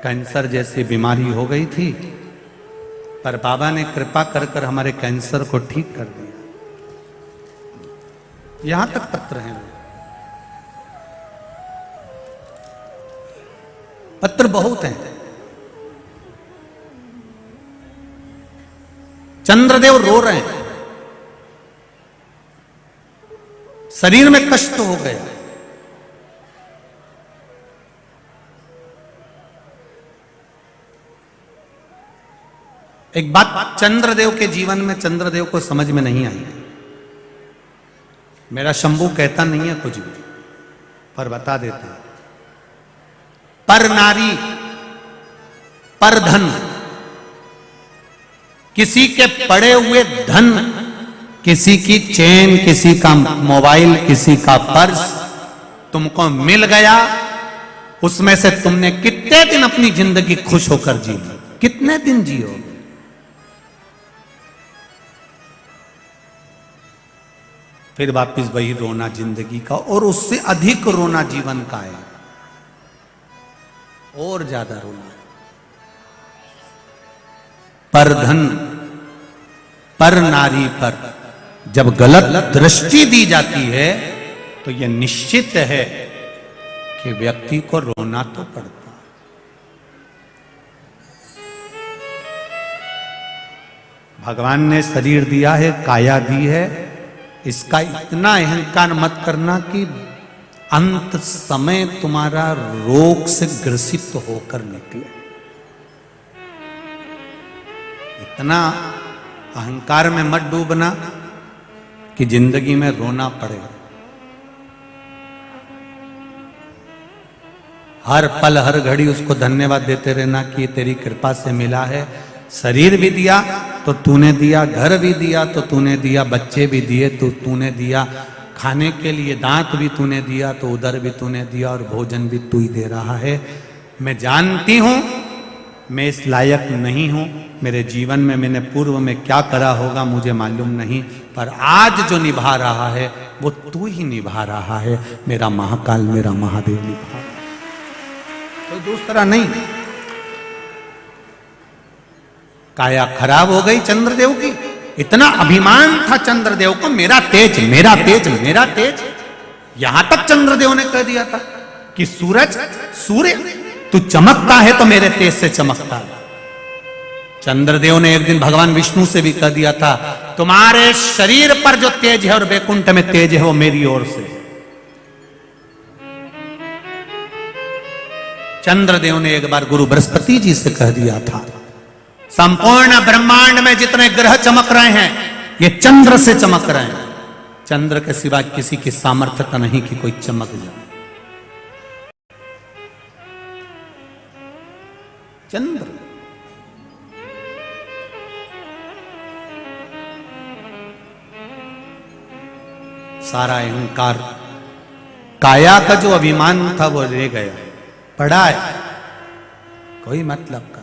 कैंसर जैसी बीमारी हो गई थी, पर बाबा ने कृपा कर कर हमारे कैंसर को ठीक कर दिया। यहां तक पत्र हैं, पत्र बहुत हैं। चंद्रदेव रो रहे हैं, शरीर में कष्ट हो गया। एक बात चंद्रदेव के जीवन में चंद्रदेव को समझ में नहीं आई। मेरा शंभू कहता नहीं है कुछ भी, पर बता देता है। पर नारी, पर धन, किसी के पड़े हुए धन, किसी की चेन, किसी का मोबाइल, किसी का पर्स तुमको मिल गया, उसमें से तुमने कितने दिन अपनी जिंदगी खुश होकर जी ली, कितने दिन जियो। फिर वापिस वही रोना जिंदगी का, और उससे अधिक रोना जीवन का है, और ज्यादा रोना है। पर धन, पर नारी पर जब गलत दृष्टि दी जाती है तो यह निश्चित है कि व्यक्ति को रोना तो पड़ता है। भगवान ने शरीर दिया है, काया दी है, इसका इतना अहंकार मत करना कि अंत समय तुम्हारा रोग से ग्रसित होकर निकले। इतना अहंकार में मत डूबना कि जिंदगी में रोना पड़े। हर पल हर घड़ी उसको धन्यवाद देते रहना कि तेरी कृपा से मिला है। शरीर भी दिया तो तूने दिया, घर भी दिया तो तूने दिया, बच्चे भी दिए तो तूने दिया, खाने के लिए दांत भी तूने दिया तो उधर भी तूने दिया, और भोजन भी तू ही दे रहा है। मैं जानती हूं मैं इस लायक नहीं हूं, मेरे जीवन में मैंने पूर्व में क्या करा होगा मुझे मालूम नहीं, पर आज जो निभा रहा है वो तू ही निभा रहा है। मेरा महाकाल, मेरा महादेव निभा रहा है, कोई दूसरा नहीं। काया खराब हो गई चंद्रदेव की, इतना अभिमान था चंद्रदेव को, मेरा तेज, मेरा तेज, मेरा तेज। यहां तक चंद्रदेव ने कह दिया था कि सूरज, सूर्य तू चमकता है तो मेरे तेज से चमकता है। चंद्रदेव ने एक दिन भगवान विष्णु से भी कह दिया था तुम्हारे शरीर पर जो तेज है और वैकुंठ में तेज है वो मेरी ओर से। चंद्रदेव ने एक बार गुरु बृहस्पति जी से कह दिया था संपूर्ण ब्रह्मांड में जितने ग्रह चमक रहे हैं ये चंद्र से चमक रहे हैं, चंद्र के सिवा किसी की सामर्थ्यता नहीं कि कोई चमक जाए। चंद्र सारा अहंकार, काया का जो अभिमान था वो ले गया, पड़ा है, कोई मतलब का।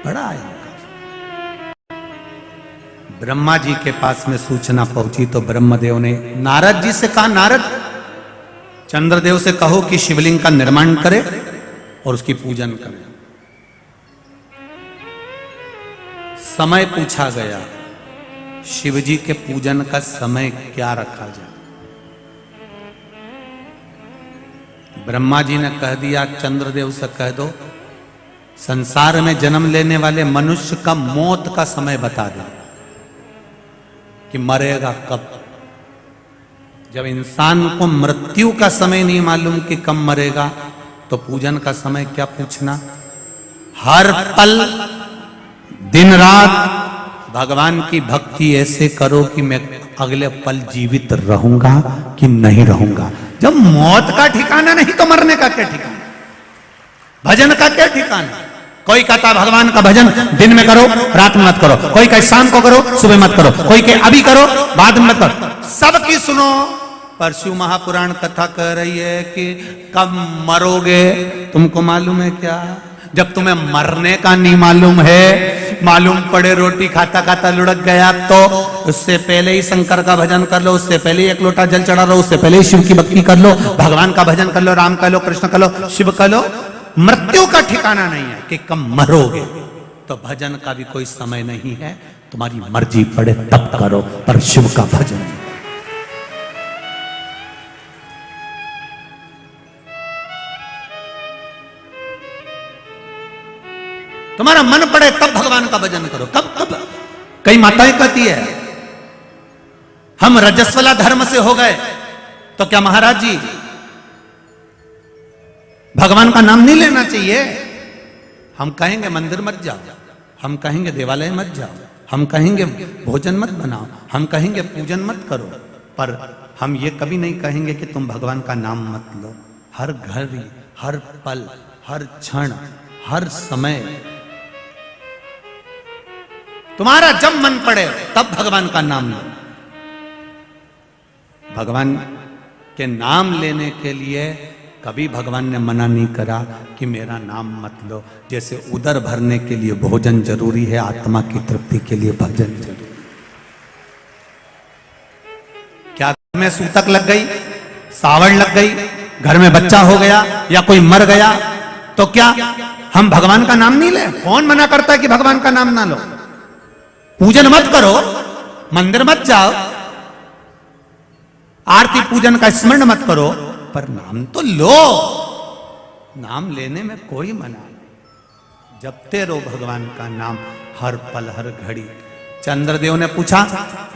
बड़ा अहंकार। ब्रह्मा जी के पास में सूचना पहुंची तो ब्रह्मदेव ने नारद जी से कहा, नारद चंद्रदेव से कहो कि शिवलिंग का निर्माण करे और उसकी पूजन करे। समय पूछा गया, शिवजी के पूजन का समय क्या रखा जाए। ब्रह्मा जी ने कह दिया चंद्रदेव से कह दो संसार में जन्म लेने वाले मनुष्य का मौत का समय बता दे कि मरेगा कब। जब इंसान को मृत्यु का समय नहीं मालूम कि कब मरेगा, तो पूजन का समय क्या पूछना। हर पल दिन रात भगवान की भक्ति ऐसे करो कि मैं अगले पल जीवित रहूंगा कि नहीं रहूंगा। जब मौत का ठिकाना नहीं तो मरने का क्या ठिकाना, भजन का क्या ठिकाना। कोई कहता भगवान का भजन दिन में करो रात में मत करो, कोई कहे शाम को करो सुबह मत करो, कोई कहे अभी करो बाद में मत करो। सबकी सुनो, पर शिव महापुराण कथा कह रही है कि कब मरोगे तुमको मालूम है क्या। जब तुम्हें मरने का नहीं मालूम है, मालूम पड़े रोटी खाता खाता लुढ़क गया, तो उससे पहले ही शंकर का भजन कर लो, उससे पहले ही एक लोटा जल चढ़ा लो, उससे पहले ही शिव की भक्ति कर लो, भगवान का भजन कर लो, राम कर लो, कृष्ण कर लो, शिव कर लो। मृत्यु का ठिकाना नहीं है कि कब मरोगे, तो भजन का भी कोई समय नहीं है। तुम्हारी मर्जी पड़े तब करो, पर शिव का भजन। तुम्हारा मन पड़े तब भगवान का भजन करो। कब कब कई माताएं कहती है हम रजस्वला धर्म से हो गए, तो क्या महाराज जी भगवान का नाम नहीं लेना चाहिए। हम कहेंगे मंदिर मत जाओ, हम कहेंगे देवालय मत जाओ, हम कहेंगे भोजन मत बनाओ, हम कहेंगे पूजन मत करो, पर हम ये कभी नहीं कहेंगे कि तुम भगवान का नाम मत लो। हर घड़ी, हर पल, हर क्षण, हर समय तुम्हारा जब मन पड़े तब भगवान का नाम लो। भगवान के नाम लेने के लिए कभी भगवान ने मना नहीं करा कि मेरा नाम मत लो। जैसे उदर भरने के लिए भोजन जरूरी है, आत्मा की तृप्ति के लिए भजन जरूरी। क्या घर में सूतक लग गई, सावड़ लग गई, घर में बच्चा हो गया या कोई मर गया, तो क्या हम भगवान का नाम नहीं ले? कौन मना करता है कि भगवान का नाम ना लो। पूजन मत करो, मंदिर मत जाओ, आरती पूजन का स्मरण मत करो, पर नाम तो लो। नाम लेने में कोई मना नहीं। जपते रहो भगवान का नाम हर पल हर घड़ी। चंद्रदेव ने पूछा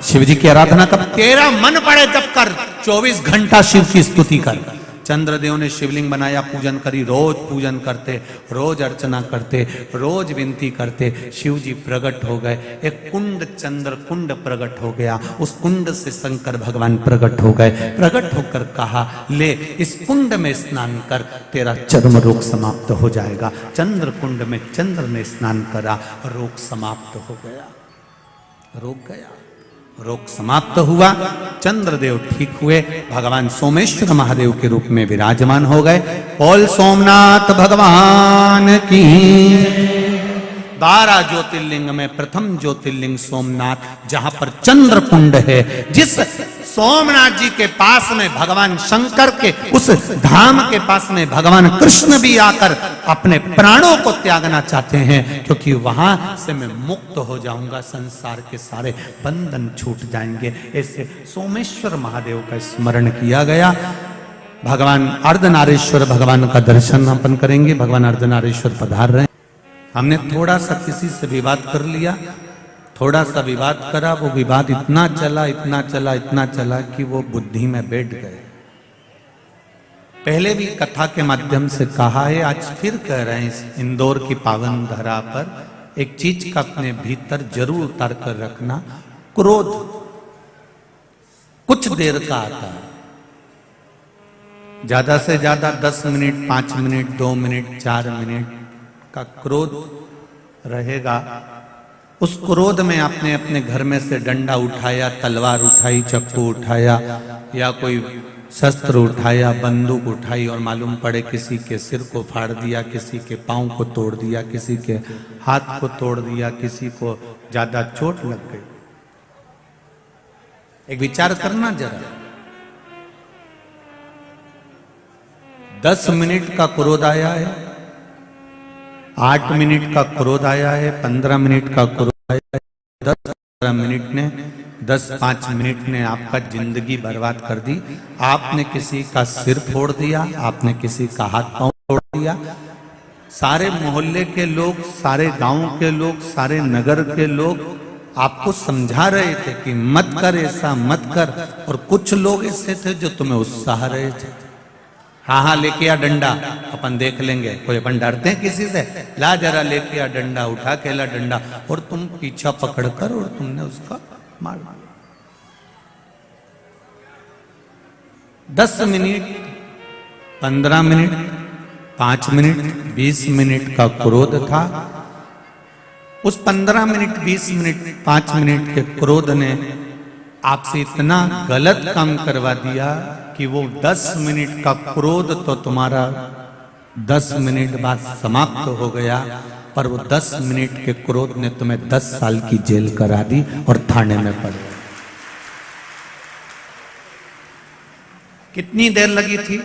शिव जी की आराधना कब? तेरा मन पड़े जब कर, 24 घंटा शिव की स्तुति कर। चंद्रदेव ने शिवलिंग बनाया, पूजन करी, रोज पूजन करते, रोज अर्चना करते, रोज विनती करते। शिव जी प्रकट हो गए, एक कुंड चंद्र कुंड प्रकट हो गया, उस कुंड से शंकर भगवान प्रकट हो गए। प्रकट होकर कहा ले इस कुंड में स्नान कर, तेरा चर्म रोग समाप्त हो जाएगा। चंद्र कुंड में चंद्र ने स्नान करा, रोग समाप्त हो गया। रोग गया, रोग समाप्त हुआ, चंद्रदेव ठीक हुए, भगवान सोमेश्वर महादेव के रूप में विराजमान हो गए। बोल सोमनाथ भगवान की। 12 ज्योतिर्लिंग में प्रथम ज्योतिर्लिंग सोमनाथ, जहां पर चंद्र कुंड है। जिस सोमनाथ जी के पास में भगवान शंकर के उस धाम के पास में भगवान कृष्ण भी आकर अपने प्राणों को त्यागना चाहते हैं, क्योंकि वहां से मैं मुक्त हो जाऊंगा, संसार के सारे बंधन छूट जाएंगे। ऐसे सोमेश्वर महादेव का स्मरण किया गया। भगवान अर्धनारीश्वर भगवान का दर्शन अपन करेंगे। भगवान अर्धनारीश्वर पधार रहे हैं। हमने थोड़ा सा किसी से विवाद कर लिया, थोड़ा सा विवाद करा, वो विवाद इतना चला इतना चला इतना चला कि वो बुद्धि में बैठ गए। पहले भी कथा के माध्यम से कहा है, आज फिर कह रहे हैं, इस इंदौर की पावन धरा पर एक चीज का अपने भीतर जरूर उतार कर रखना। क्रोध कुछ देर का आता है, ज्यादा से ज्यादा 10 मिनट, 5 मिनट, 2 मिनट, 4 मिनट का क्रोध रहेगा। उस क्रोध में आपने अपने घर में से डंडा उठाया, तलवार उठाई, चाकू उठाया, या कोई शस्त्र उठाया, बंदूक उठाई, और मालूम पड़े किसी के सिर को फाड़ दिया, किसी के पांव को तोड़ दिया, किसी के हाथ को तोड़ दिया, किसी को ज्यादा चोट लग गई। एक विचार करना जरा, 10 मिनट का क्रोध आया है, 8 मिनट का क्रोध आया है, 15 मिनट का क्रोध आया है, 10-15 मिनट ने 10-5 मिनट ने आपका जिंदगी बर्बाद कर दी। आपने किसी का सिर फोड़ दिया, आपने किसी का हाथ पांव तोड़ दिया। सारे मोहल्ले के लोग, सारे गांव के लोग, सारे नगर के लोग आपको समझा रहे थे कि मत कर, ऐसा मत कर, और कुछ लोग ऐसे थे जो तुम्हें उत्साह रहे थे। हाँ हाँ लेके आ डंडा, अपन देख लेंगे। कोई अपन डरते हैं किसी से? ला जरा लेके आ डंडा, उठा के ला डंडा, और तुम पीछा पकड़कर और तुमने उसका मार मारा। 10 मिनट, 15 मिनट, 5 मिनट, 20 मिनट का क्रोध था। उस 15 मिनट, 20 मिनट, 5 मिनट के क्रोध ने आपसे इतना गलत काम करवा दिया कि वो 10 मिनट का क्रोध तो तुम्हारा 10 मिनट बाद समाप्त हो गया, पर वो 10 मिनट के क्रोध ने तुम्हें 10 साल की जेल करा दी और थाने में पड़े। कितनी देर लगी थी?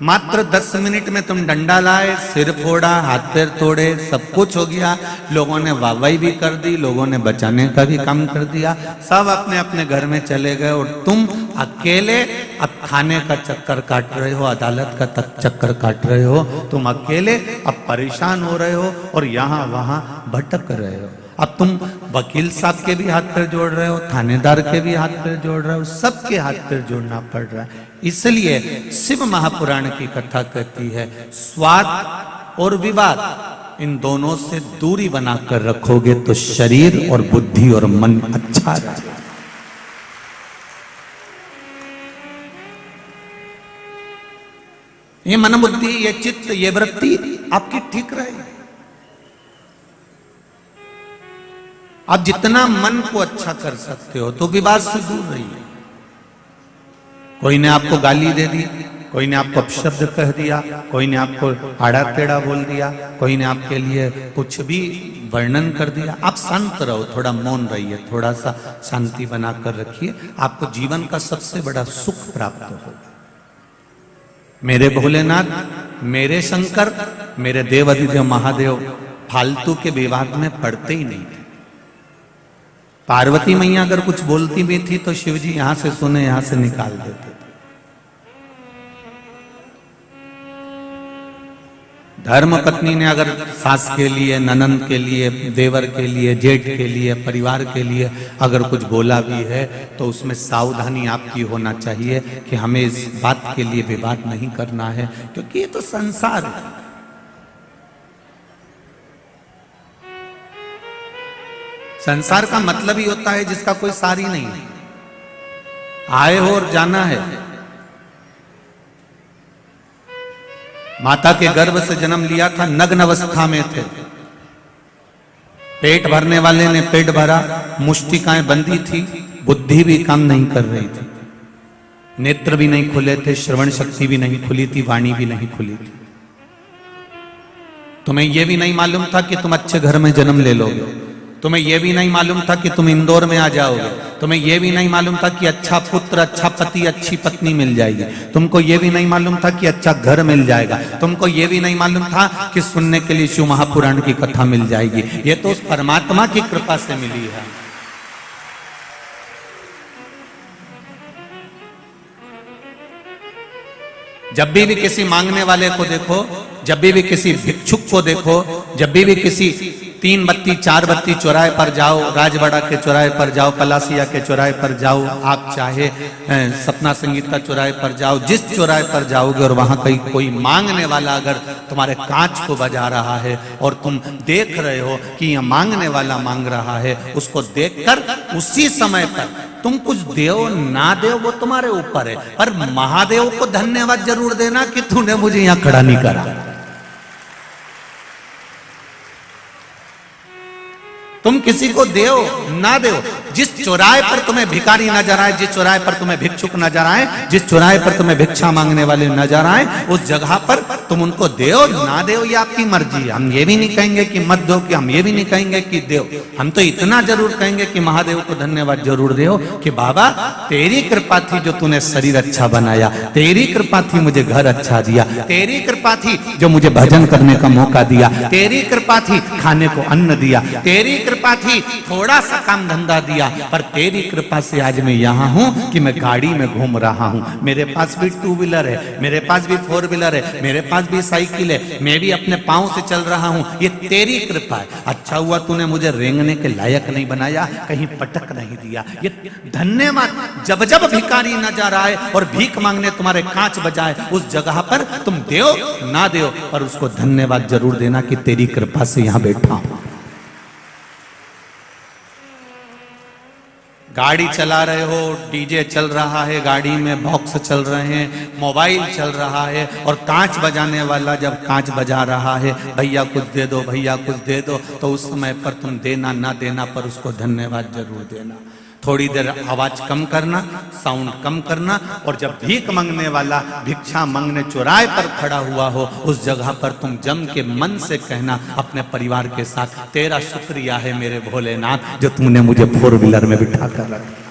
मात्र 10 मिनट में तुम डंडा लाए, सिर फोड़ा, हाथ पैर तोड़े, सब कुछ हो गया। लोगों ने वाहवाही भी कर दी, लोगों ने बचाने का भी काम कर दिया, सब अपने अपने घर में चले गए, और तुम अकेले अब थाने का चक्कर काट रहे हो, अदालत का चक्कर काट रहे हो। तुम अकेले अब परेशान हो रहे हो और यहाँ वहां भटक रहे हो। अब तुम वकील साहब के भी हाथ पैर जोड़ रहे हो, थानेदार के भी हाथ पैर जोड़ रहे हो, सबके हाथ पैर जोड़ना पड़ रहा है। इसलिए शिव महापुराण की कथा कहती है, स्वाद और विवाद इन दोनों से दूरी बनाकर रखोगे तो शरीर और बुद्धि और मन अच्छा रहेगा। ये मन बुद्धि, ये चित्त, ये वृत्ति आपकी ठीक रहेगी। आप जितना मन को अच्छा कर सकते हो तो विवाद से दूर रहिए। कोई ने आपको गाली दे दी, कोई ने आपको अपशब्द कह दिया, कोई ने आपको आड़ा टेढ़ा बोल दिया, कोई ने आपके लिए कुछ भी वर्णन कर दिया, आप शांत रहो, थोड़ा मौन रहिए, थोड़ा सा शांति बनाकर रखिए, आपको जीवन का सबसे बड़ा सुख प्राप्त होगा। मेरे भोलेनाथ, मेरे शंकर, मेरे देव अधिदेव महादेव फालतू के विवाद में पड़ते ही नहीं थे। पार्वती मैया अगर कुछ बोलती भी थी तो शिव जी यहां से सुने, यहां से निकाल देते थे। धर्म पत्नी ने अगर सास के लिए, ननंद के लिए, देवर के लिए, जेठ के लिए, परिवार के लिए अगर कुछ बोला भी है तो उसमें सावधानी आपकी होना चाहिए कि हमें इस बात के लिए विवाद नहीं करना है, क्योंकि ये तो संसार है। संसार का मतलब ही होता है जिसका कोई सार ही नहीं है। आए हो और जाना है। माता के गर्भ से जन्म लिया था, नग्न अवस्था में थे। पेट भरने वाले ने पेट भरा, मुष्टिकाएं बंदी थी, बुद्धि भी काम नहीं कर रही थी, नेत्र भी नहीं खुले थे, श्रवण शक्ति भी नहीं खुली थी, वाणी भी नहीं खुली थी। तुम्हें यह भी नहीं मालूम था कि तुम अच्छे घर में जन्म ले लोगे, तुम्हें यह भी नहीं मालूम था कि तुम इंदौर में आ जाओगे, तुम्हें यह भी नहीं मालूम था कि अच्छा पुत्र, अच्छा पति, अच्छी पत्नी मिल जाएगी, तुमको यह भी नहीं मालूम था कि अच्छा घर मिल जाएगा, तुमको यह भी नहीं मालूम था कि सुनने के लिए शिव महापुराण की कथा मिल जाएगी। ये तो उस परमात्मा की कृपा से मिली है। जब भी किसी मांगने वाले को देखो, जब भी किसी भिक्षुक को देखो, जब भी किसी 3 बत्ती 4 बत्ती चौराहे पर जाओ, राजवाड़ा के चौराहे पर जाओ, पलासिया के चौराहे पर जाओ, आप चाहे सपना संगीता चौराहे पर जाओ, जिस चौराहे पर जाओगे और वहां कहीं कोई मांगने वाला अगर तुम्हारे कांच को बजा रहा है और तुम देख रहे हो कि यह मांगने वाला मांग रहा है, उसको देखकर उसी समय पर तुम कुछ देव ना देव वो तुम्हारे ऊपर है, पर महादेव को धन्यवाद जरूर देना कि तूने मुझे यहां खड़ा नहीं करा। तुम किसी को देव ना देव, जिस चौराहे पर तुम्हें भिखारी नजर आए, जिस चौराहे पर तुम्हें भिक्षुक नजर आए, जिस चौराहे पर तुम्हें भिक्षा मांगने वाले नजर आए, उस जगह पर तुम उनको देव ना देव ये आपकी मर्जी है। हम ये भी नहीं कहेंगे कि मत दो, कि हम ये भी नहीं कहेंगे कि देव, हम तो इतना जरूर कहेंगे कि महादेव को धन्यवाद जरूर दो कि बाबा तेरी कृपा थी जो तूने शरीर अच्छा बनाया, तेरी कृपा थी मुझे घर अच्छा दिया, तेरी कृपा थी जो मुझे भजन करने का मौका दिया, तेरी कृपा थी खाने को अन्न दिया, तेरी कृपा थी, थोड़ा सा काम धंधा दिया, पर तेरी कृपा से आज मैं यहाँ हूँ कि मैं गाड़ी में घूम रहा हूँ। मेरे पास भी 2 व्हीलर है, मेरे पास भी 4 व्हीलर है, मेरे पास भी साइकिल है, मैं भी अपने पाँव से चल रहा हूँ। ये तेरी कृपा है। अच्छा हुआ तूने मुझे रेंगने के लायक नहीं बनाया, कहीं पटक नहीं दिया। ये धन्यवाद। जब जब भिखारी नजर आए और भीख मांगने तुम्हारे कांच बजाए, उस जगह पर तुम दो ना दो, पर उसको धन्यवाद जरूर देना कि तेरी कृपा से यहां बैठा हूं। गाड़ी चला रहे हो, डीजे चल रहा है, गाड़ी में बॉक्स चल रहे हैं, मोबाइल चल रहा है, और कांच बजाने वाला जब कांच बजा रहा है, भैया कुछ दे दो, भैया कुछ दे दो, तो उस समय पर तुम देना ना देना, पर उसको धन्यवाद जरूर देना। थोड़ी देर आवाज कम करना, साउंड कम करना, और जब भीख मांगने वाला भिक्षा मांगने चौराहे पर खड़ा हुआ हो, उस जगह पर तुम जम के मन से कहना अपने परिवार के साथ, तेरा शुक्रिया है मेरे भोलेनाथ जो तुमने मुझे 4 व्हीलर में बिठा कर रखा।